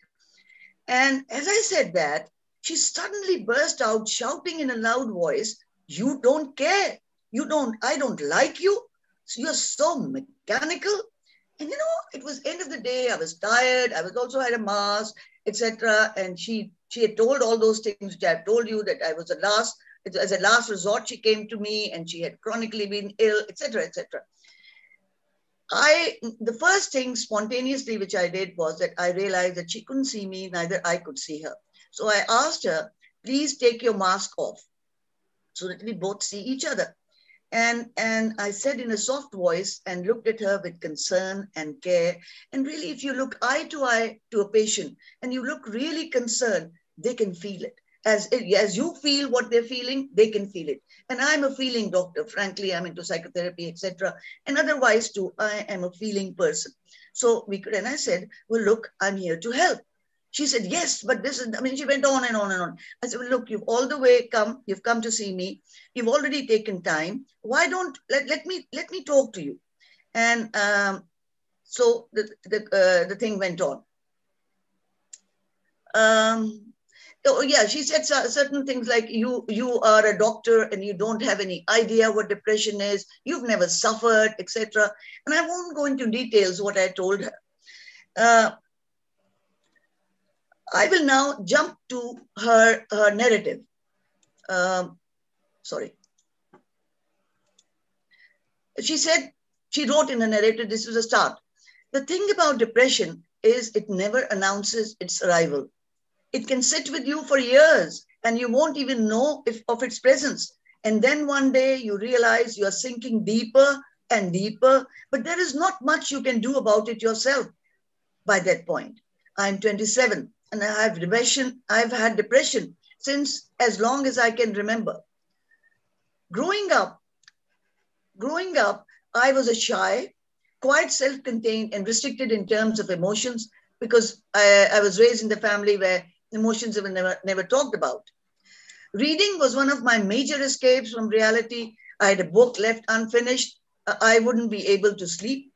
And as I said that, she suddenly burst out shouting in a loud voice, "You don't care. I don't like you. You're so mechanical." And you know, it was end of the day. I was tired. I was also had a mask, etc. And she had told all those things which I've told you, that I was as a last resort, she came to me and she had chronically been ill, etc., etc. The first thing spontaneously which I did was that I realized that she couldn't see me, neither I could see her. So I asked her, "Please take your mask off so that we both see each other." And I said in a soft voice and looked at her with concern and care. And really, if you look eye to a patient and you look really concerned, they can feel it. As you feel what they're feeling, they can feel it. And I'm a feeling doctor. Frankly, I'm into psychotherapy, etc. And otherwise too, I am a feeling person. So and I said, "Well, look, I'm here to help." She said, "Yes, but this is," she went on and on and on. I said, "Well, look, you've all the way come, you've come to see me. You've already taken time. Why don't, let me talk to you." And so the thing went on. Oh yeah, she said certain things like, you are a doctor and you don't have any idea what depression is. You've never suffered, etc. And I won't go into details what I told her. I will now jump to her narrative. Sorry. She wrote in a narrative, this is a start. "The thing about depression is it never announces its arrival. It can sit with you for years and you won't even know of its presence. And then one day you realize you're sinking deeper and deeper, but there is not much you can do about it yourself by that point. I'm 27 and I've had depression since as long as I can remember. Growing up, I was a shy, quite self-contained and restricted in terms of emotions because I was raised in the family where emotions were never talked about. Reading was one of my major escapes from reality. I had a book left unfinished. I wouldn't be able to sleep.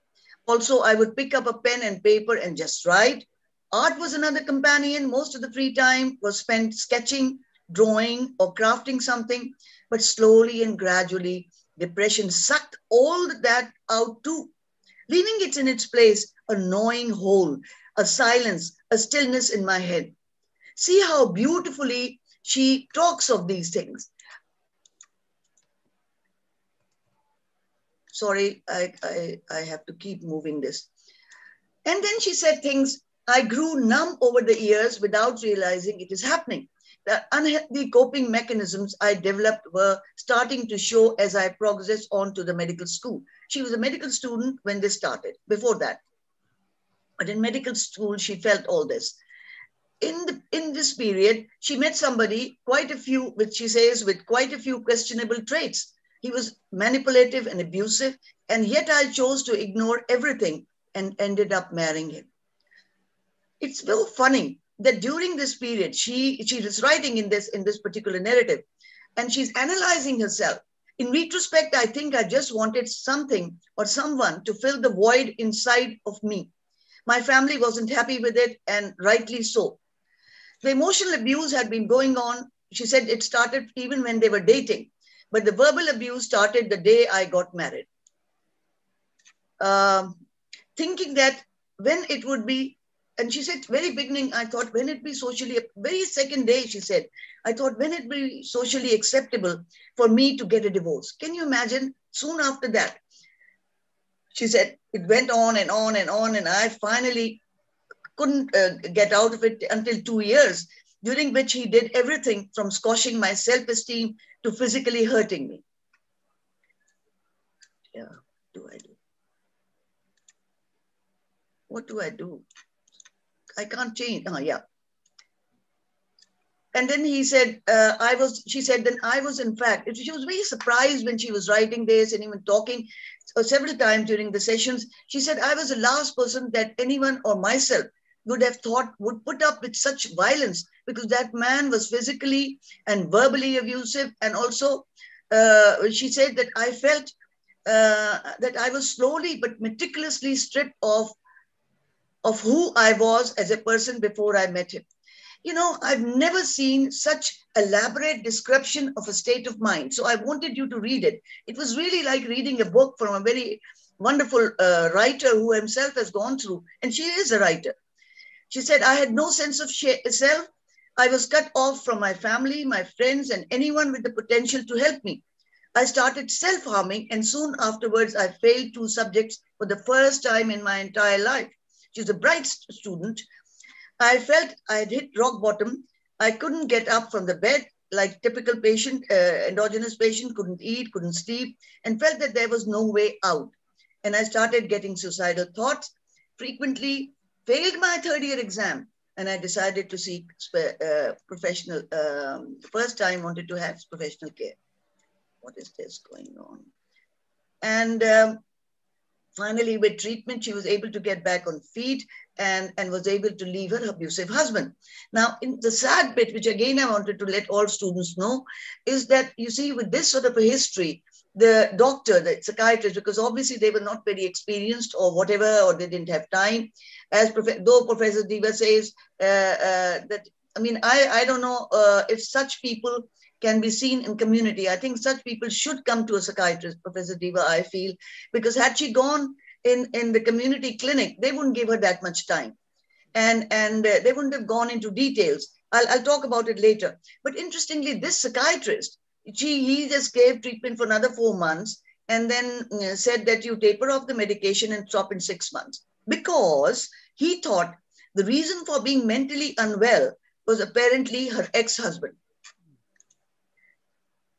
Also, I would pick up a pen and paper and just write. Art was another companion. Most of the free time was spent sketching, drawing, or crafting something. But slowly and gradually, depression sucked all that out too, leaving it in its place a gnawing hole, a silence, a stillness in my head. See how beautifully she talks of these things. Sorry, I have to keep moving this. And then she said things, "I grew numb over the years without realizing it is happening. The unhealthy coping mechanisms I developed were starting to show as I progressed on to the medical school." She was a medical student when this started, before that. But in medical school, she felt all this. In this period, she met somebody, which she says, with quite a few questionable traits. He was manipulative and abusive, and yet I chose to ignore everything and ended up marrying him. It's so funny that during this period, she is writing in this particular narrative, and she's analyzing herself. In retrospect, I think I just wanted something or someone to fill the void inside of me. My family wasn't happy with it, and rightly so. The emotional abuse had been going on. She said it started even when they were dating, but the verbal abuse started the day I got married. Thinking that when it would be, and she said, very beginning, I thought when it be socially, very second day, she said, I thought when it be socially acceptable for me to get a divorce. Can you imagine? Soon after that, she said, it went on and on and on, and I finally couldn't get out of it until 2 years, during which he did everything from squashing my self-esteem to physically hurting me. Yeah, do I do? what do I do? I can't change. Oh, yeah. And then he said, she said, then I was in fact, she was very surprised when she was writing this and even talking several times during the sessions. She said, I was the last person that anyone or myself would have thought would put up with such violence, because that man was physically and verbally abusive. And also, she said that I felt that I was slowly but meticulously stripped of who I was as a person before I met him. You know, I've never seen such elaborate description of a state of mind. So I wanted you to read it. It was really like reading a book from a very wonderful writer who himself has gone through, and she is a writer. She said, I had no sense of self. I was cut off from my family, my friends, and anyone with the potential to help me. I started self-harming, and soon afterwards, I failed 2 subjects for the first time in my entire life. She's a bright student. I felt I had hit rock bottom. I couldn't get up from the bed like typical patient, endogenous patient, couldn't eat, couldn't sleep, and felt that there was no way out. And I started getting suicidal thoughts, frequently failed my 3rd-year exam, and I decided to seek professional, first time wanted to have professional care. What is this going on? And finally, with treatment, she was able to get back on feet and was able to leave her abusive husband. Now, in the sad bit, which again I wanted to let all students know, is that, you see, with this sort of a history, the doctor, the psychiatrist, because obviously they were not very experienced or whatever, or they didn't have time, though Professor Deva says that, I mean, I don't know if such people can be seen in community. I think such people should come to a psychiatrist, Professor Deva, I feel, because had she gone in the community clinic, they wouldn't give her that much time. And they wouldn't have gone into details. I'll talk about it later. But interestingly, this psychiatrist, he just gave treatment for another 4 months and then said that you taper off the medication and stop in 6 months, because he thought the reason for being mentally unwell was apparently her ex-husband.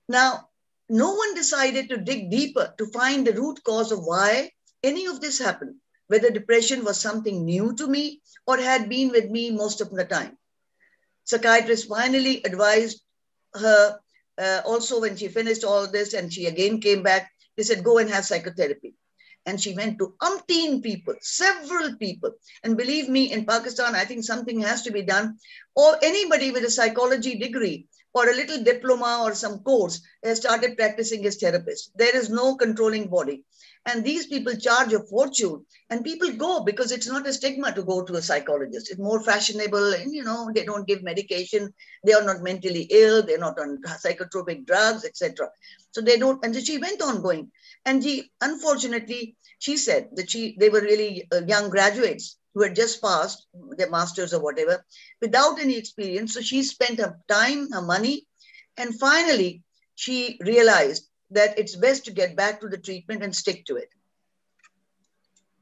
Now, no one decided to dig deeper to find the root cause of why any of this happened, whether depression was something new to me or had been with me most of the time. Psychiatrist finally advised her, also when she finished all this and she again came back, they said, go and have psychotherapy. And she went to umpteen people, several people. And believe me, in Pakistan, I think something has to be done. Or anybody with a psychology degree or a little diploma or some course has started practicing as therapist. There is no controlling body. And these people charge a fortune, and people go because it's not a stigma to go to a psychologist. It's more fashionable, and you know, they don't give medication. They are not mentally ill. They're not on psychotropic drugs, etc. So they don't, and so she went on going. And unfortunately, she said that they were really young graduates who had just passed their masters or whatever, without any experience. So she spent her time, her money, and finally she realized that it's best to get back to the treatment and stick to it.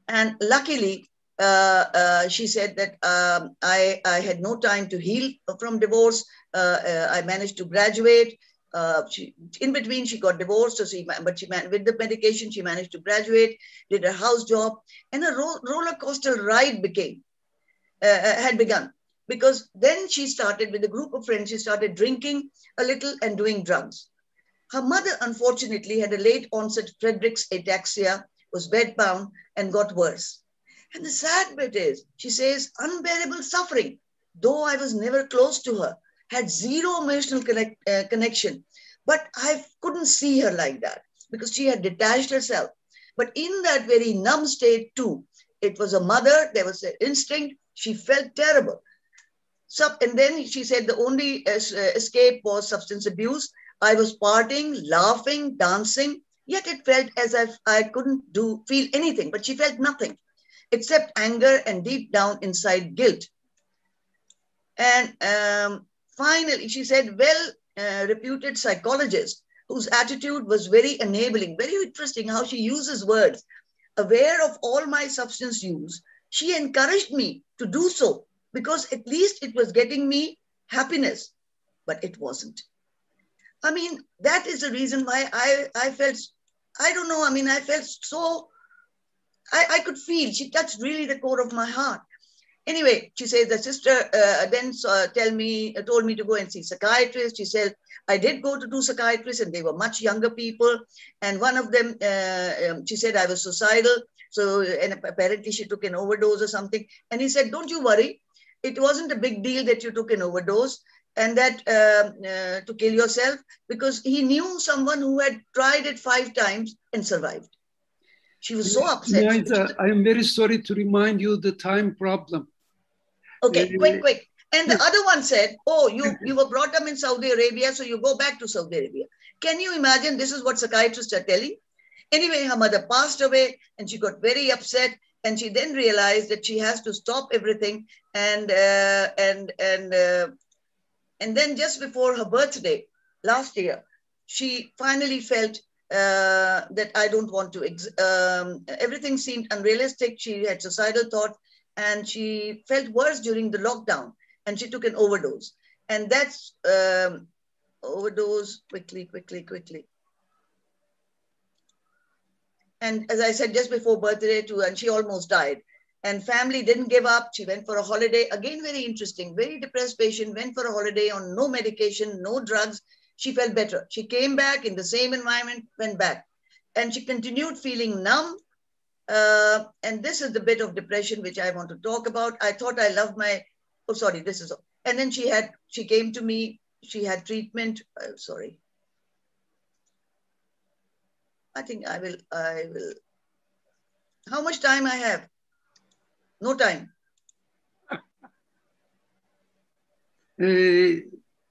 And luckily, she said that I had no time to heal from divorce. I managed to graduate. In between, she got divorced, with the medication, she managed to graduate, did a house job, and a roller coaster ride had begun. Because then she started, with a group of friends, she started drinking a little and doing drugs. Her mother, unfortunately, had a late onset Friedreich's ataxia, was bedbound, and got worse. And the sad bit is, she says, unbearable suffering, though I was never close to her, had zero emotional connection. But I couldn't see her like that because she had detached herself. But in that very numb state too, it was a mother, there was an instinct, she felt terrible. And then she said the only escape was substance abuse. I was partying, laughing, dancing, yet it felt as if I couldn't feel anything, but she felt nothing except anger and deep down inside guilt. And finally, she said, reputed psychologist whose attitude was very enabling, very interesting how she uses words, aware of all my substance use, she encouraged me to do so because at least it was getting me happiness, but it wasn't. I mean, that is the reason why I felt, I don't know, I mean, I felt so I could feel, she touched really the core of my heart. Anyway, she says the sister then told me to go and see psychiatrists. She said, I did go to 2 psychiatrists and they were much younger people. And one of them, she said I was suicidal. So, and apparently she took an overdose or something. And he said, don't you worry. It wasn't a big deal that you took an overdose and that to kill yourself, because he knew someone who had tried it 5 times and survived. She was so upset. Unazia, I am very sorry to remind you the time problem. Okay, quick. And the other one said, oh, you were brought up in Saudi Arabia, so you go back to Saudi Arabia. Can you imagine? This is what psychiatrists are telling. Anyway, her mother passed away and she got very upset. And she then realized that she has to stop everything. And then just before her birthday, last year, she finally felt that I don't want to, everything seemed unrealistic. She had suicidal thoughts and she felt worse during the lockdown and she took an overdose. And that's overdose, quickly. And as I said, just before birthday too, and she almost died. And family didn't give up. She went for a holiday. Again, very interesting, very depressed patient, went for a holiday on no medication, no drugs. She felt better. She came back in the same environment, went back. And she continued feeling numb. And this is the bit of depression which I want to talk about. I thought I loved my, oh, sorry, this is, and then she came to me, she had treatment, sorry. I think I will, how much time I have? No time.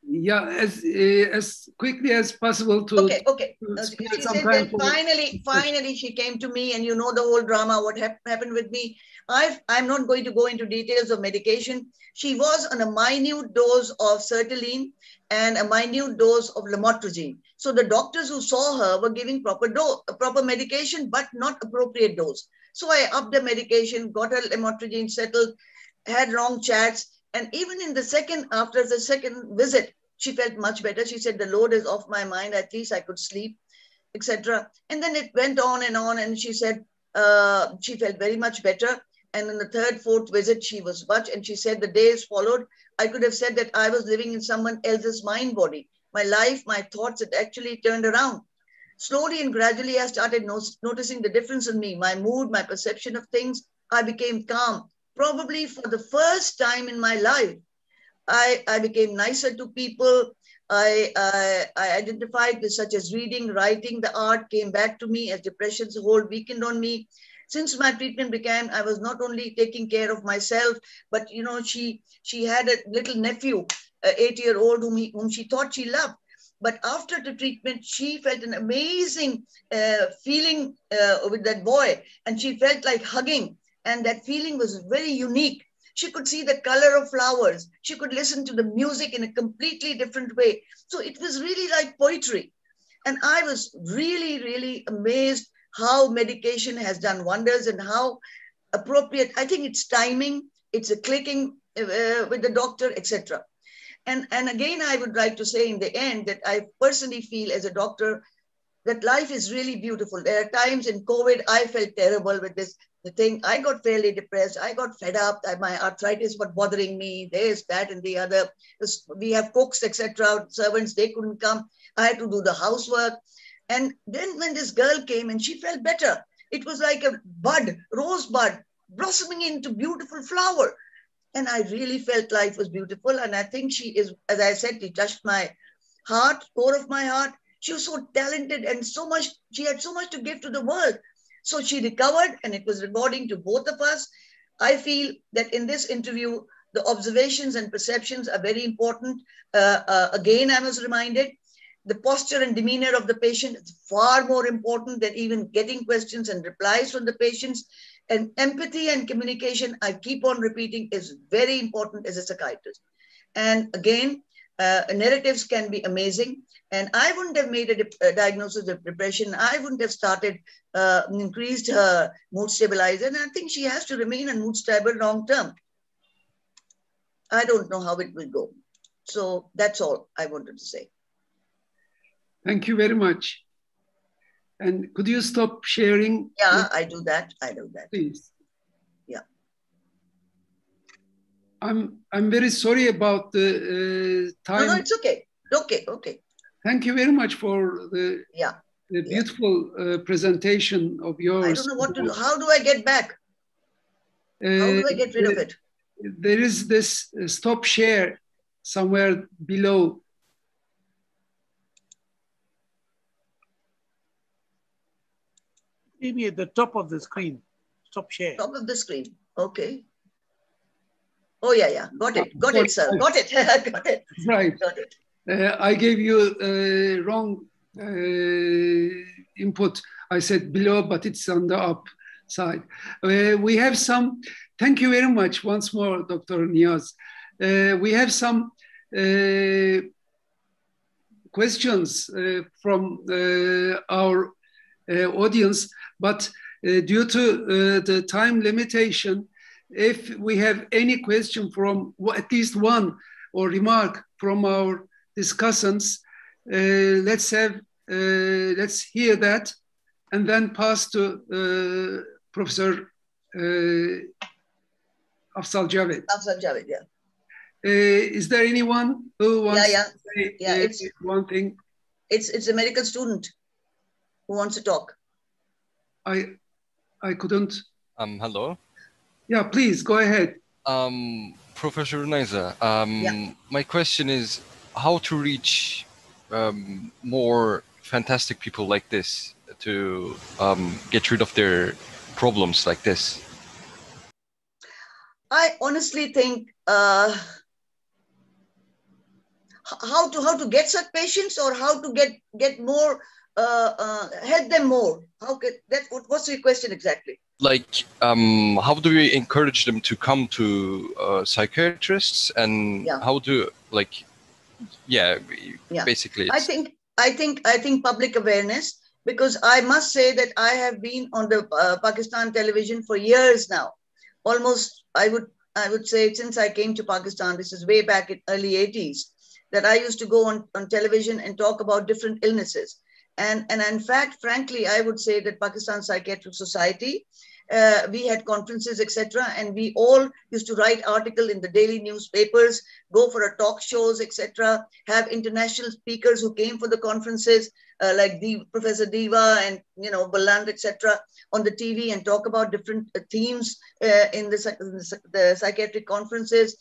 Yeah, as quickly as possible to. Okay. She said that finally she came to me, and you know the whole drama, what happened with me. I'm not going to go into details of medication. She was on a minute dose of sertraline and a minute dose of lamotrigine. So the doctors who saw her were giving proper medication, but not appropriate dose. So I upped the medication, got her lamotrigine settled, had long chats. And even in after the second visit, she felt much better. She said, the load is off my mind. At least I could sleep, etc. And then it went on. And she said she felt very much better. And in the 3rd, 4th visit, she was much. And she said the days followed, I could have said that I was living in someone else's mind body. My life, my thoughts had actually turned around. Slowly and gradually, I started noticing the difference in me, my mood, my perception of things. I became calm. Probably for the first time in my life, I became nicer to people. I identified with such as reading, writing, the art came back to me as depression's hold weakened on me. Since my treatment began, I was not only taking care of myself, but you know, she had a little nephew, an 8-year-old whom she thought she loved. But after the treatment, she felt an amazing feeling with that boy, and she felt like hugging. And that feeling was very unique. She could see the color of flowers. She could listen to the music in a completely different way. So it was really like poetry. And I was really, really amazed how medication has done wonders and how appropriate. I think it's timing, it's a clicking with the doctor, etc. And again, I would like to say in the end that I personally feel as a doctor that life is really beautiful. There are times in COVID, I felt terrible with the thing. I got fairly depressed. I got fed up. My arthritis was bothering me. This, that, and the other. We have cooks, etc. Servants, they couldn't come. I had to do the housework. And then when this girl came and she felt better, it was like a bud, rosebud, blossoming into beautiful flower. And I really felt life was beautiful. And I think she is, as I said, she touched my heart, core of my heart. She was so talented and so much, she had so much to give to the world. So she recovered and it was rewarding to both of us. I feel that in this interview, the observations and perceptions are very important. Again, I was reminded, the posture and demeanor of the patient is far more important than even getting questions and replies from the patients. And empathy and communication, I keep on repeating, is very important as a psychiatrist. And again, narratives can be amazing. And I wouldn't have made a diagnosis of depression. I wouldn't have started, increased her mood stabilizer. And I think she has to remain on mood stable long term. I don't know how it will go. So that's all I wanted to say. Thank you very much. And could you stop sharing? Yeah, I do that. I do that. Please. Yeah. I'm very sorry about the time. No, it's okay. Okay. Thank you very much for the beautiful presentation of yours. I don't know what to do. How do I get back? How do I get rid of it? There is this stop share somewhere below. Maybe at the top of the screen. Stop share. Top of the screen. Okay. Oh, yeah. Got it, sir. Got it. Got it. Right. Got it. I gave you wrong input. I said below, but it's on the up side. We have some, thank you very much once more, Dr. Niaz. We have some questions from our audience, but due to the time limitation, if we have any question from at least one or remark from our discussants, let's hear that and then pass to Professor Afzal Javed. Afzal Javed, yeah. Is there anyone who wants to say one thing? It's a medical student who wants to talk. I couldn't. Hello. Yeah, please go ahead. Professor Unazia, my question is how to reach more fantastic people like this to get rid of their problems like this? I honestly think how to get such patients, or how to get more, help them more. What's your question exactly? Like, how do we encourage them to come to psychiatrists, and how do basically? I think public awareness, because I must say that I have been on the Pakistan television for years now, almost I would say since I came to Pakistan. This is way back in early 80s that I used to go on television and talk about different illnesses. And in fact, frankly, I would say that Pakistan Psychiatric Society, we had conferences, etc., and we all used to write articles in the daily newspapers, go for a talk shows, etc., have international speakers who came for the conferences, like Professor Deva and Balland, etc., on the TV, and talk about different themes in the psychiatric conferences,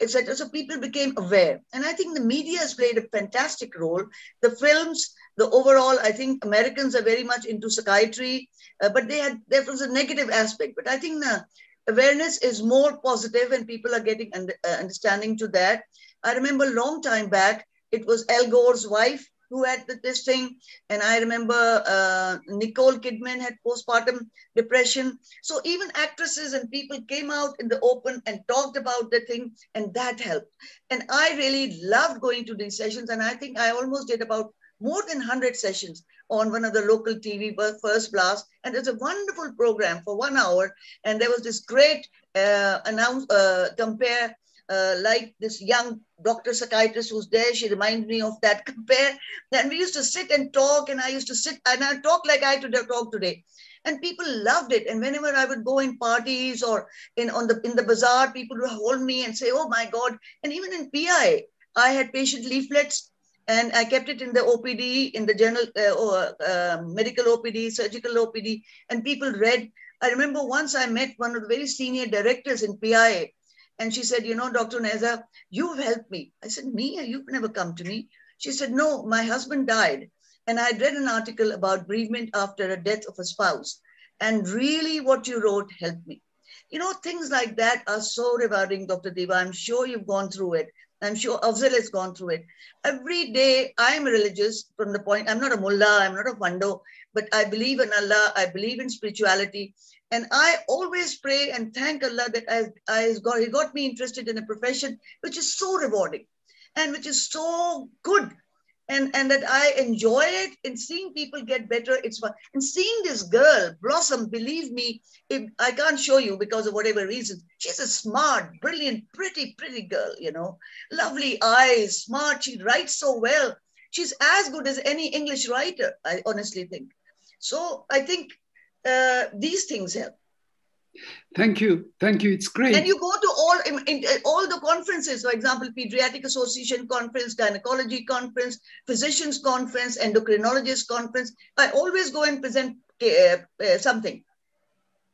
etc. So people became aware, and I think the media has played a fantastic role. The films, the overall, I think Americans are very much into psychiatry, but there was a negative aspect. But I think the awareness is more positive, and people are getting understanding to that. I remember a long time back, it was Al Gore's wife who had this thing. And I remember Nicole Kidman had postpartum depression. So even actresses and people came out in the open and talked about the thing, and that helped. And I really loved going to these sessions. And I think I almost did about more than 100 sessions on one of the local TV, First Blast. And there's a wonderful program for 1 hour. And there was this great compare, like this young doctor psychiatrist who's there. She reminds me of that compare. Then we used to sit and talk, and I used to sit and I talk like I talk today. And people loved it. And whenever I would go in parties or in the bazaar, people would hold me and say, oh my God. And even in PI, I had patient leaflets, and I kept it in the OPD, in the general medical OPD, surgical OPD, and people read. I remember once I met one of the very senior directors in PI, and she said, Dr. Unazia, you've helped me. I said, me? You've never come to me. She said, no, my husband died. And I had read an article about bereavement after a death of a spouse. And really what you wrote helped me. Things like that are so rewarding, Dr. Deva. I'm sure you've gone through it. I'm sure Afzal has gone through it. Every day I'm religious from the point, I'm not a mullah, I'm not a fando, but I believe in Allah, I believe in spirituality. And I always pray and thank Allah that He got me interested in a profession which is so rewarding and which is so good. And that I enjoy it, and seeing people get better, it's fun. And seeing this girl blossom, believe me, I can't show you because of whatever reasons. She's a smart, brilliant, pretty girl, lovely eyes, smart. She writes so well. She's as good as any English writer, I honestly think. So I think these things help. Thank you. Thank you. It's great. And you go to all the conferences, for example, Pediatric Association Conference, Gynecology Conference, Physicians Conference, Endocrinologist Conference. I always go and present something.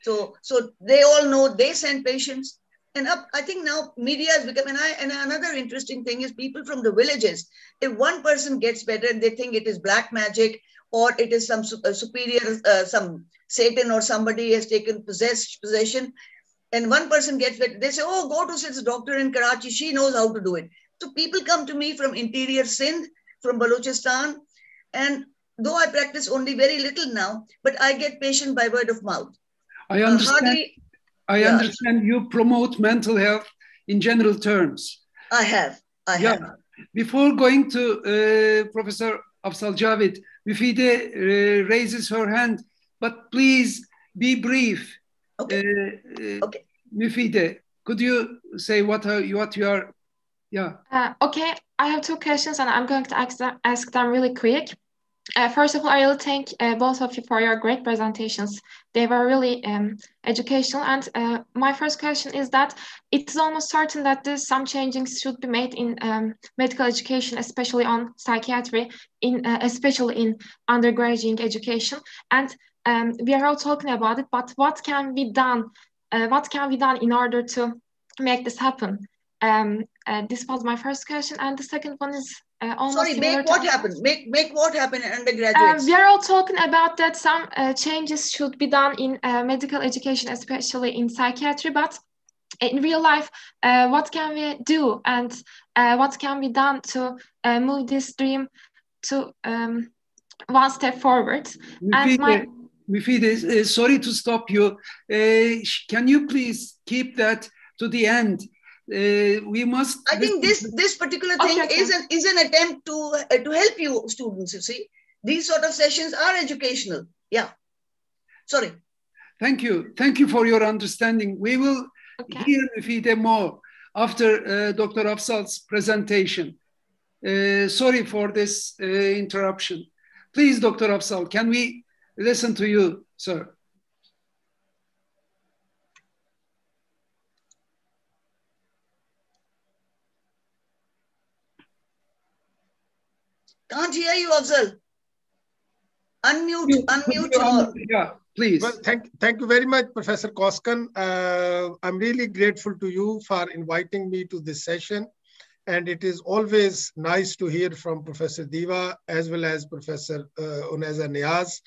So they all know, they send patients. And I think now media has become, and another interesting thing is people from the villages. If one person gets better, they think it is black magic, or it is some superior, some Satan or somebody has taken possession. And one person gets better, they say, oh, go to this doctor in Karachi, she knows how to do it. So people come to me from interior Sindh, from Balochistan, and though I practice only very little now, but I get patient by word of mouth. I understand. I understand you promote mental health in general terms. I have. Before going to Professor Afzal Javed, Mufide raises her hand, but please be brief. Okay. Okay. Mufide, could you say what you are? Yeah. Okay, I have two questions and I'm going to ask them really quick. First of all, I really thank both of you for your great presentations. They were really educational. And my first question is that it's almost certain that some changes should be made in medical education, especially on psychiatry, especially in undergraduate education. And we are all talking about it, but what can be done? What can be done in order to make this happen? This was my first question. And the second one is sorry, make what happen? Make what happen in undergraduates? We are all talking about that some changes should be done in medical education, especially in psychiatry, but in real life, what can we do, and what can be done to move this dream to one step forward? Mufide, sorry to stop you. Can you please keep that to the end? We must. I think this particular thing is an attempt to help you students. You see, these sort of sessions are educational. Yeah. Sorry. Thank you for your understanding. We will hear Mufide more after Dr. Afzal's presentation. Sorry for this interruption. Please, Dr. Afzal, can we listen to you, sir? Can't hear you, Afzal. Unmute. Yeah, please. Well, thank you very much, Professor Koskan. I'm really grateful to you for inviting me to this session. And it is always nice to hear from Professor Deva as well as Professor Unazia Niaz.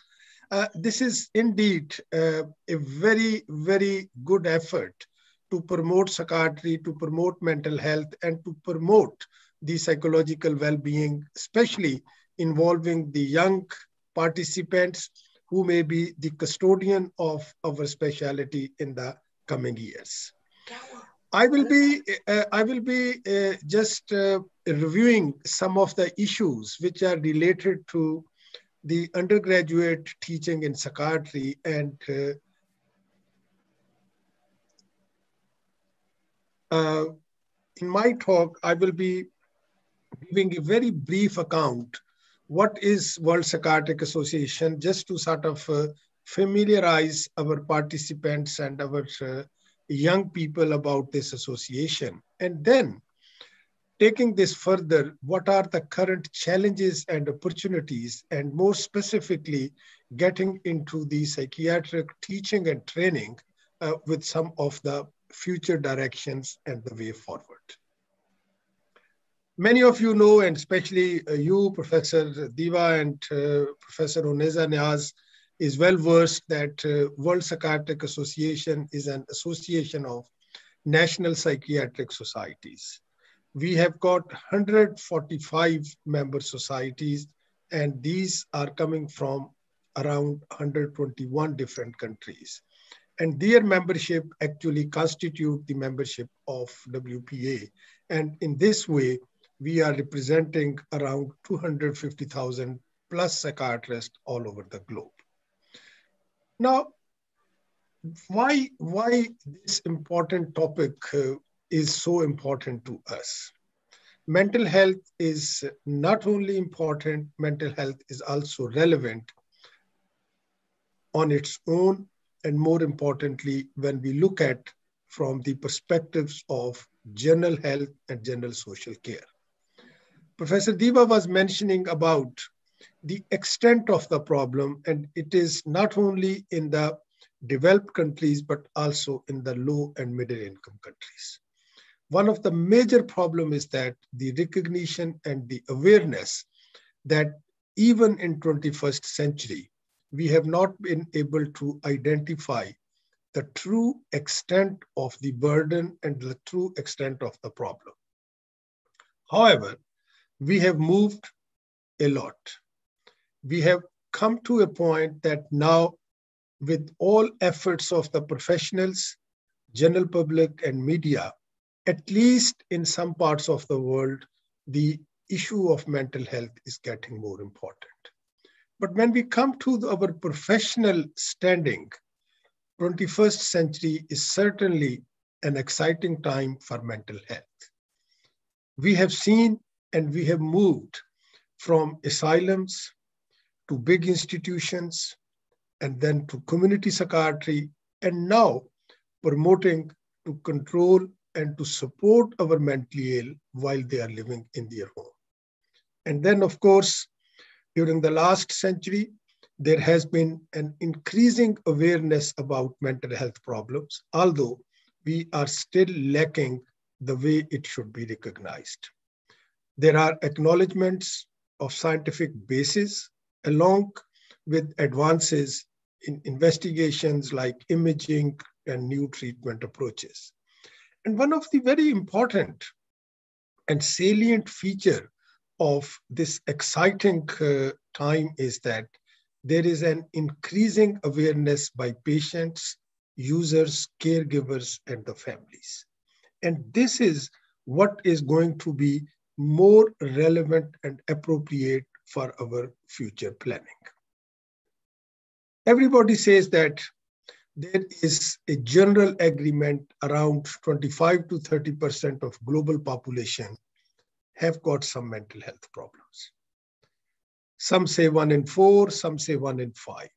This is indeed a very, very good effort to promote psychiatry, to promote mental health, and to promote the psychological well-being, especially involving the young participants who may be the custodian of our specialty in the coming years. I will be just reviewing some of the issues which are related to the undergraduate teaching in psychiatry, and in my talk, I will be giving a very brief account what is World Psychiatric Association, just to sort of familiarize our participants and our young people about this association. And then taking this further, what are the current challenges and opportunities, and more specifically, getting into the psychiatric teaching and training with some of the future directions and the way forward. Many of you know, and especially you, Professor Deva and Professor Unazia Niaz, is well versed that World Psychiatric Association is an association of national psychiatric societies. We have got 145 member societies, and these are coming from around 121 different countries. And their membership actually constitute the membership of WPA. And in this way, we are representing around 250,000 plus psychiatrists all over the globe. Now, why this important topic is so important to us? Mental health is not only important, mental health is also relevant on its own, and more importantly, when we look at from the perspectives of general health and general social care. Professor Deva was mentioning about the extent of the problem, and it is not only in the developed countries, but also in the low and middle income countries. One of the major problems is that the recognition and the awareness that even in 21st century, we have not been able to identify the true extent of the burden and the true extent of the problem. However, we have moved a lot. We have come to a point that now, with all efforts of the professionals, general public, and media, at least in some parts of the world, the issue of mental health is getting more important. But when we come to our professional standing, 21st century is certainly an exciting time for mental health. We have seen and we have moved from asylums to big institutions and then to community psychiatry, and now promoting to control and to support our mentally ill while they are living in their home. And then, of course, during the last century, there has been an increasing awareness about mental health problems, although we are still lacking the way it should be recognized. There are acknowledgements of scientific basis along with advances in investigations like imaging and new treatment approaches. And one of the very important and salient feature of this exciting time is that there is an increasing awareness by patients, users, caregivers, and the families. And this is what is going to be more relevant and appropriate for our future planning. Everybody says that there is a general agreement around 25 to 30% of global population have got some mental health problems. Some say 1 in 4, some say 1 in 5.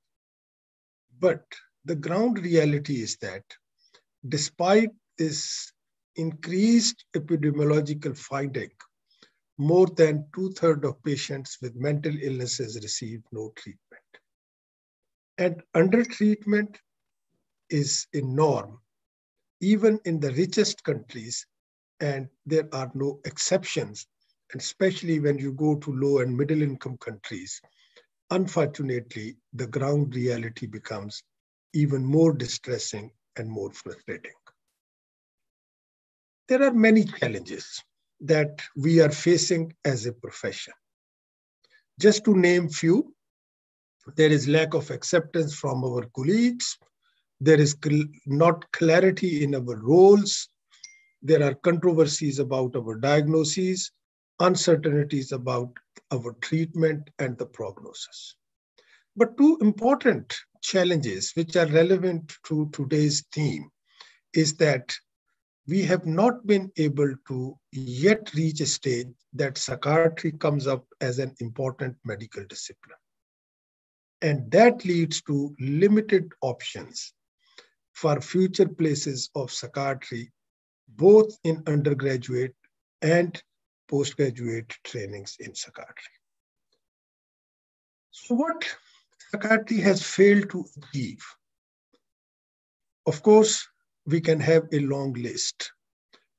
But the ground reality is that despite this increased epidemiological finding, more than 2/3 of patients with mental illnesses receive no treatment. And undertreatment is a norm, even in the richest countries, and there are no exceptions. And especially when you go to low and middle income countries, unfortunately, the ground reality becomes even more distressing and more frustrating. There are many challenges that we are facing as a profession. Just to name few, there is lack of acceptance from our colleagues. There is not clarity in our roles. There are controversies about our diagnoses, uncertainties about our treatment and the prognosis. But two important challenges which are relevant to today's theme is that we have not been able to yet reach a stage that psychiatry comes up as an important medical discipline. And that leads to limited options for future places of psychiatry, both in undergraduate and postgraduate trainings in psychiatry. So what psychiatry has failed to achieve? Of course, we can have a long list.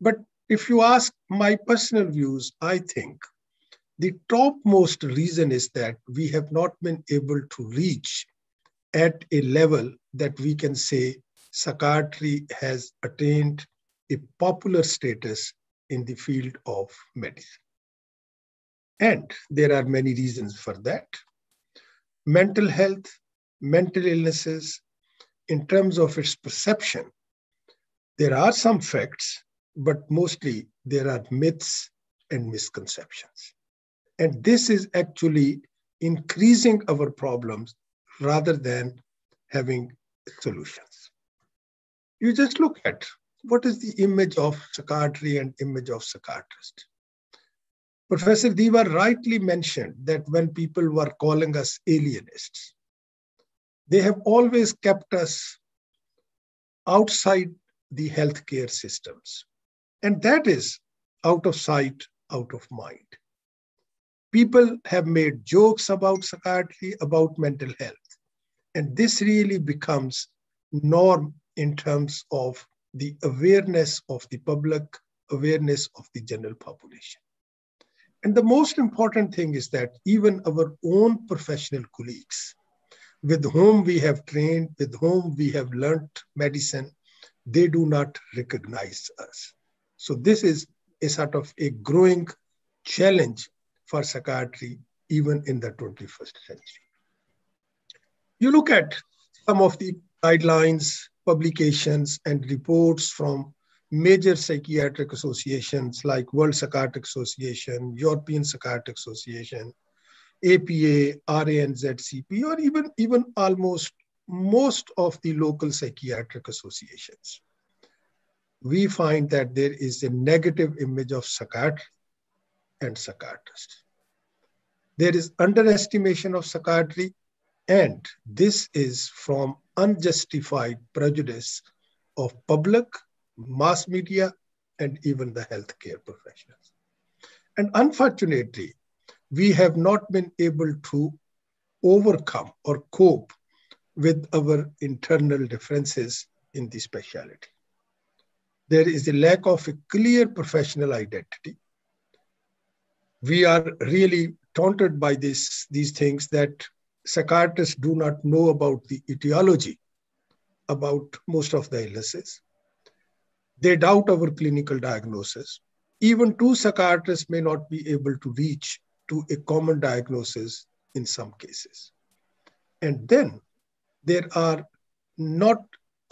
But if you ask my personal views, I think the topmost reason is that we have not been able to reach at a level that we can say psychiatry has attained a popular status in the field of medicine. And there are many reasons for that. Mental health, mental illnesses, in terms of its perception, there are some facts, but mostly there are myths and misconceptions. And this is actually increasing our problems rather than having solutions. You just look at what is the image of psychiatry and image of psychiatrist. Professor Deva rightly mentioned that when people were calling us alienists, they have always kept us outside the healthcare systems. And that is out of sight, out of mind. People have made jokes about psychiatry, about mental health. And this really becomes norm in terms of the awareness of the public, awareness of the general population. And the most important thing is that even our own professional colleagues, with whom we have trained, with whom we have learnt medicine, they do not recognize us. So this is a sort of a growing challenge for psychiatry, even in the 21st century. You look at some of the guidelines, publications, and reports from major psychiatric associations like World Psychiatric Association, European Psychiatric Association, APA, RANZCP, or even almost most of the local psychiatric associations. We find that there is a negative image of psychiatry and psychiatrists. There is underestimation of psychiatry, and this is from unjustified prejudice of public, mass media, and even the healthcare professionals. And unfortunately, we have not been able to overcome or cope with our internal differences in the specialty. There is a lack of a clear professional identity. We are really taunted by these things that psychiatrists do not know about the etiology about most of the illnesses. They doubt our clinical diagnosis. Even two psychiatrists may not be able to reach to a common diagnosis in some cases. And then there are not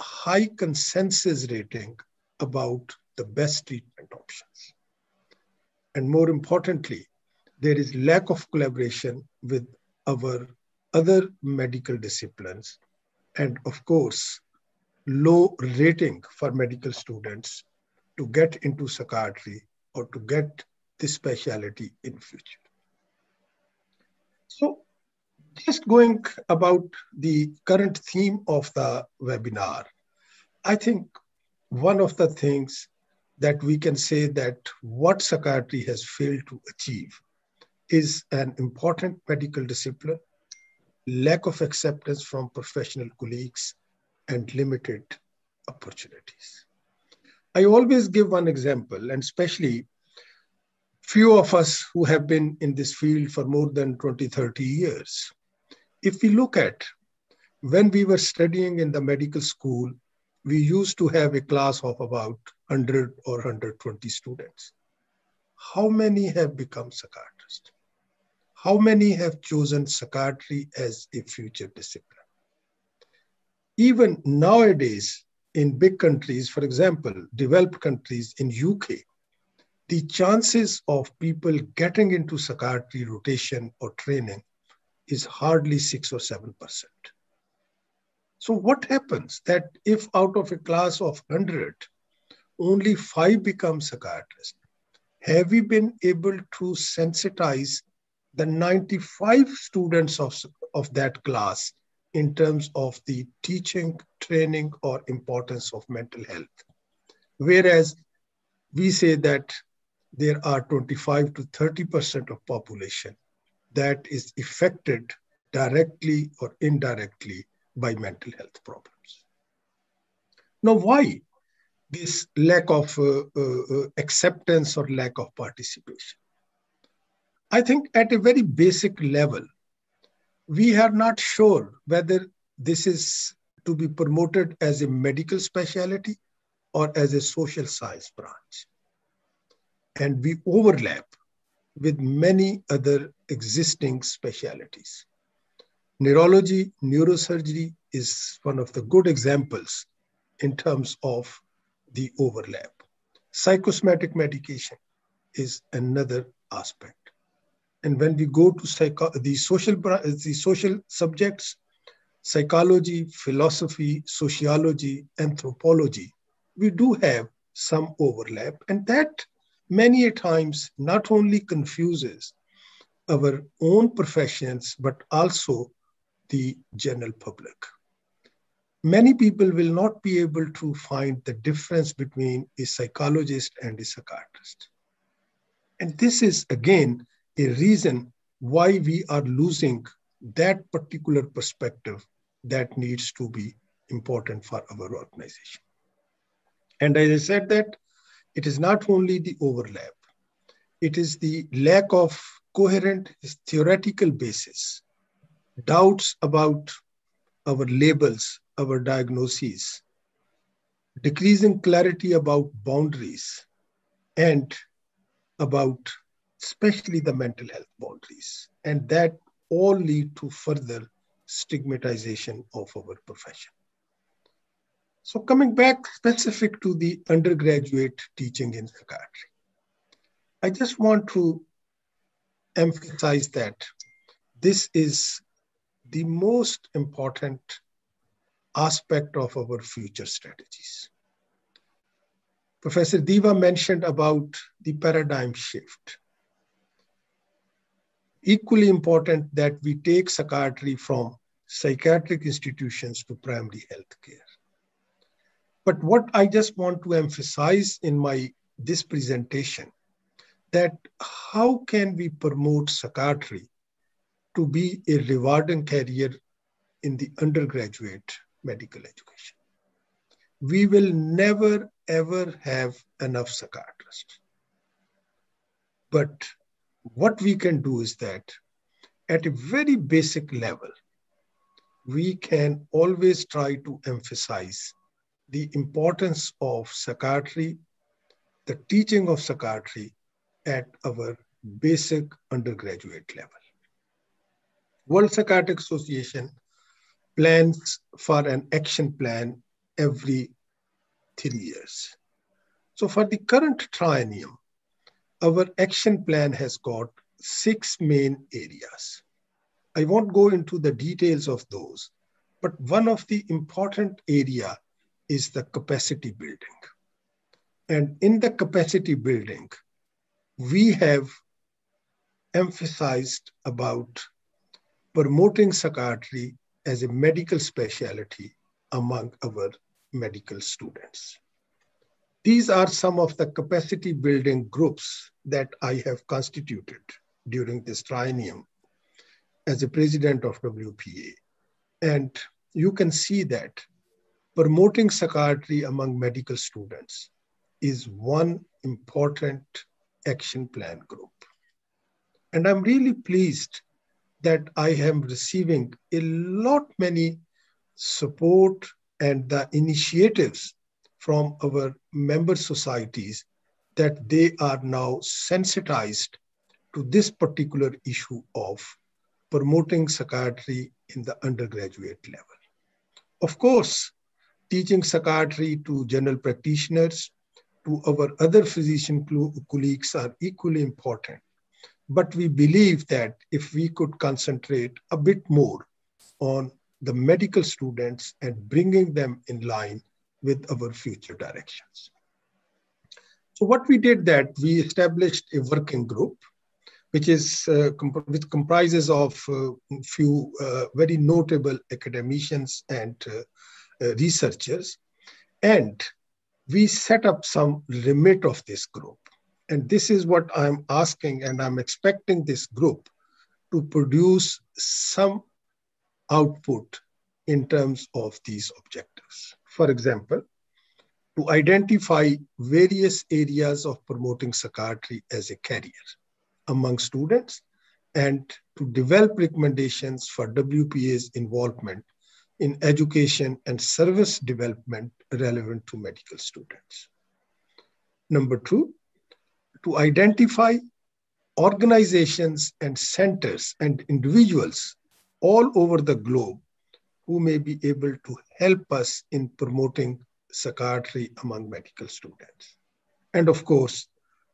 high consensus rating about the best treatment options. And more importantly, there is lack of collaboration with our other medical disciplines. And of course, low rating for medical students to get into psychiatry or to get this specialty in future. So just going about the current theme of the webinar, I think one of the things that we can say that what psychiatry has failed to achieve is an important medical discipline, lack of acceptance from professional colleagues, and limited opportunities. I always give one example, and especially few of us who have been in this field for more than 20, 30 years. If we look at when we were studying in the medical school, we used to have a class of about 100 or 120 students. How many have become psychiatrists? How many have chosen psychiatry as a future discipline? Even nowadays, in big countries, for example, developed countries in UK, the chances of people getting into psychiatry rotation or training is hardly 6 or 7%. So what happens that if out of a class of 100, only 5 become psychiatrists? Have we been able to sensitize the 95 students of that class in terms of the teaching, training, or importance of mental health? Whereas we say that there are 25 to 30% of population that is affected directly or indirectly by mental health problems. Now, why this lack of acceptance or lack of participation? I think at a very basic level, we are not sure whether this is to be promoted as a medical specialty or as a social science branch. And we overlap with many other existing specialties. Neurology, neurosurgery is one of the good examples in terms of the overlap. Psychosomatic medication is another aspect. And when we go to the social subjects, psychology, philosophy, sociology, anthropology, we do have some overlap. And that many a times not only confuses our own professions, but also the general public. Many people will not be able to find the difference between a psychologist and a psychiatrist. And this is, again, a reason why we are losing that particular perspective that needs to be important for our organization. And as I said that, it is not only the overlap, it is the lack of coherent theoretical basis, doubts about our labels, our diagnoses, decreasing clarity about boundaries, and about especially the mental health boundaries. And that all lead to further stigmatization of our profession. So coming back specific to the undergraduate teaching in psychiatry, I just want to emphasize that this is the most important aspect of our future strategies. Professor Deva mentioned about the paradigm shift. Equally important that we take psychiatry from psychiatric institutions to primary health care. But what I just want to emphasize in this presentation, that how can we promote psychiatry to be a rewarding career in the undergraduate medical education? We will never, ever have enough psychiatrists. But what we can do is that at a very basic level, we can always try to emphasize the importance of psychiatry, the teaching of psychiatry at our basic undergraduate level. World Psychiatric Association plans for an action plan every 3 years. So for the current triennium, our action plan has got 6 main areas. I won't go into the details of those, but one of the important area is the capacity building. And in the capacity building, we have emphasized about promoting psychiatry as a medical specialty among our medical students. These are some of the capacity building groups that I have constituted during this triennium as a president of WPA. And you can see that promoting psychiatry among medical students is one important action plan group. And I'm really pleased that I am receiving a lot many support and the initiatives from our member societies that they are now sensitized to this particular issue of promoting psychiatry in the undergraduate level. Of course, teaching psychiatry to general practitioners, to our other physician colleagues are equally important. But we believe that if we could concentrate a bit more on the medical students and bringing them in line with our future directions. So what we did that we established a working group, which comprises of a few very notable academicians and researchers. And we set up some remit of this group. And this is what I'm asking, and I'm expecting this group to produce some output in terms of these objectives. For example, to identify various areas of promoting psychiatry as a career among students, and to develop recommendations for WPA's involvement in education and service development relevant to medical students. Number 2, to identify organizations and centers and individuals all over the globe who may be able to help us in promoting psychiatry among medical students. And of course,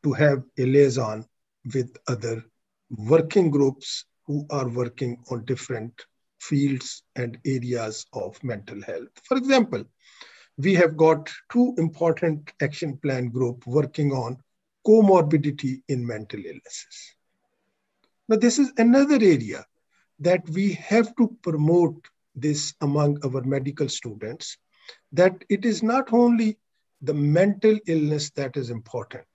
to have a liaison with other working groups who are working on different fields and areas of mental health. For example, we have got 2 important action plan groups working on comorbidity in mental illnesses. Now, this is another area that we have to promote this among our medical students, that it is not only the mental illness that is important.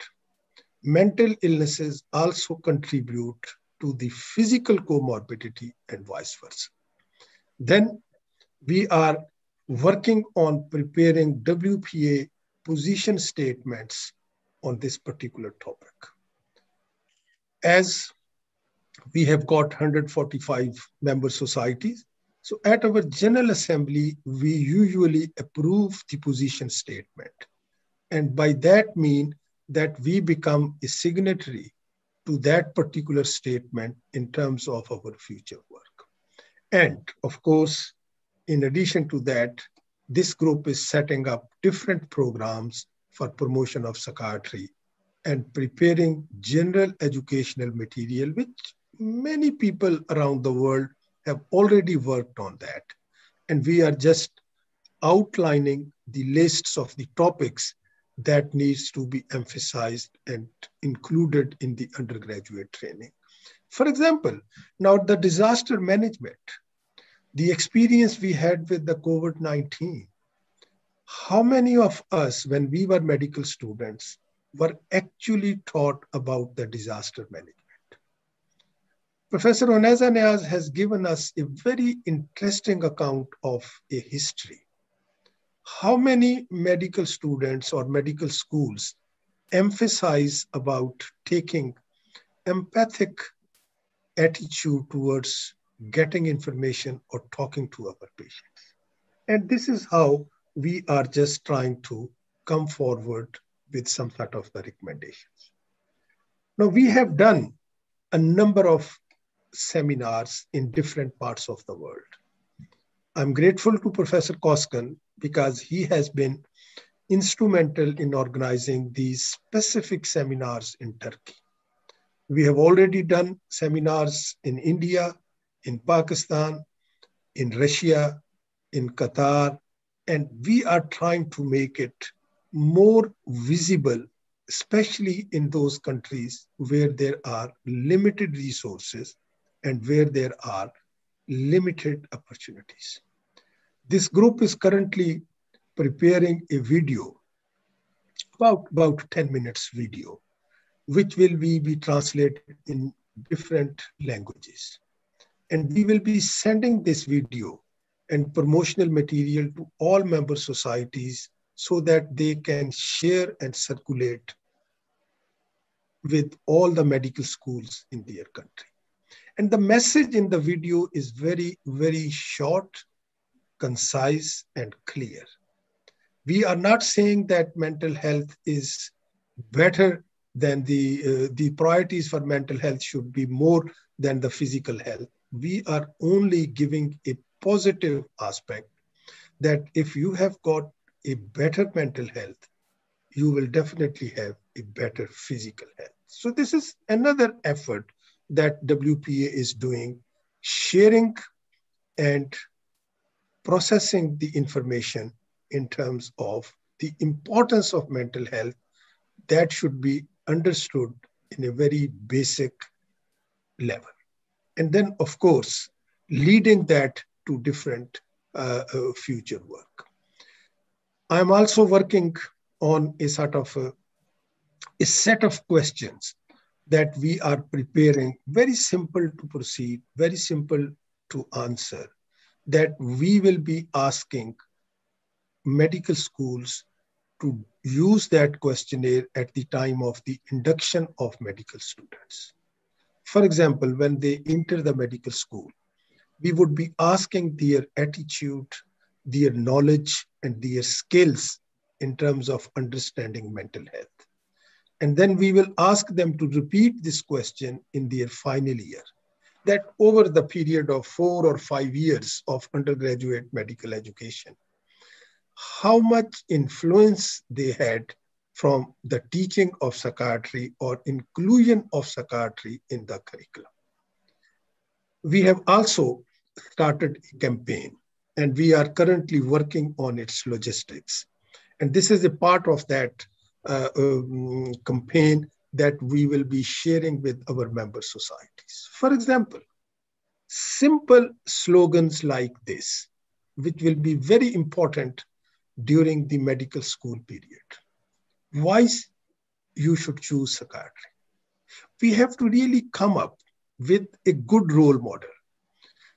Mental illnesses also contribute to the physical comorbidity and vice versa. Then we are working on preparing WPA position statements on this particular topic. As we have got 145 member societies, so at our General Assembly, we usually approve the position statement. And by that mean that we become a signatory to that particular statement in terms of our future work. And of course, in addition to that, this group is setting up different programs for promotion of psychiatry and preparing general educational material, which many people around the world have already worked on that. And we are just outlining the lists of the topics that needs to be emphasized and included in the undergraduate training. For example, now the disaster management, the experience we had with the COVID-19, how many of us, when we were medical students, were actually taught about the disaster management? Professor Unazia Niaz has given us a very interesting account of a history. How many medical students or medical schools emphasize about taking empathic attitude towards getting information or talking to our patients? And this is how we are just trying to come forward with some sort of the recommendations. Now, we have done a number of seminars in different parts of the world. I'm grateful to Professor Koskan because he has been instrumental in organizing these specific seminars in Turkey. We have already done seminars in India, in Pakistan, in Russia, in Qatar, and we are trying to make it more visible, especially in those countries where there are limited resources and where there are limited opportunities. This group is currently preparing a video, about 10 minutes video, which will be translated in different languages. And we will be sending this video and promotional material to all member societies so that they can share and circulate with all the medical schools in their country. And the message in the video is very, very short, concise, and clear. We are not saying that mental health is better than the priorities for mental health should be more than the physical health. We are only giving a positive aspect that if you have got a better mental health, you will definitely have a better physical health. So this is another effort that WPA is doing, sharing and processing the information in terms of the importance of mental health that should be understood in a very basic level. And then, of course, leading that to different future work. I'm also working on a sort of a set of questions that we are preparing, very simple to proceed, very simple to answer, that we will be asking medical schools to use that questionnaire at the time of the induction of medical students. For example, when they enter the medical school, we would be asking their attitude, their knowledge, and their skills in terms of understanding mental health. And then we will ask them to repeat this question in their final year, that over the period of 4 or 5 years of undergraduate medical education, how much influence they had from the teaching of psychiatry or inclusion of psychiatry in the curriculum. We have also started a campaign, and we are currently working on its logistics. And this is a part of that campaign that we will be sharing with our member societies. For example, simple slogans like this, which will be very important during the medical school period. Why you should choose psychiatry? We have to really come up with a good role model.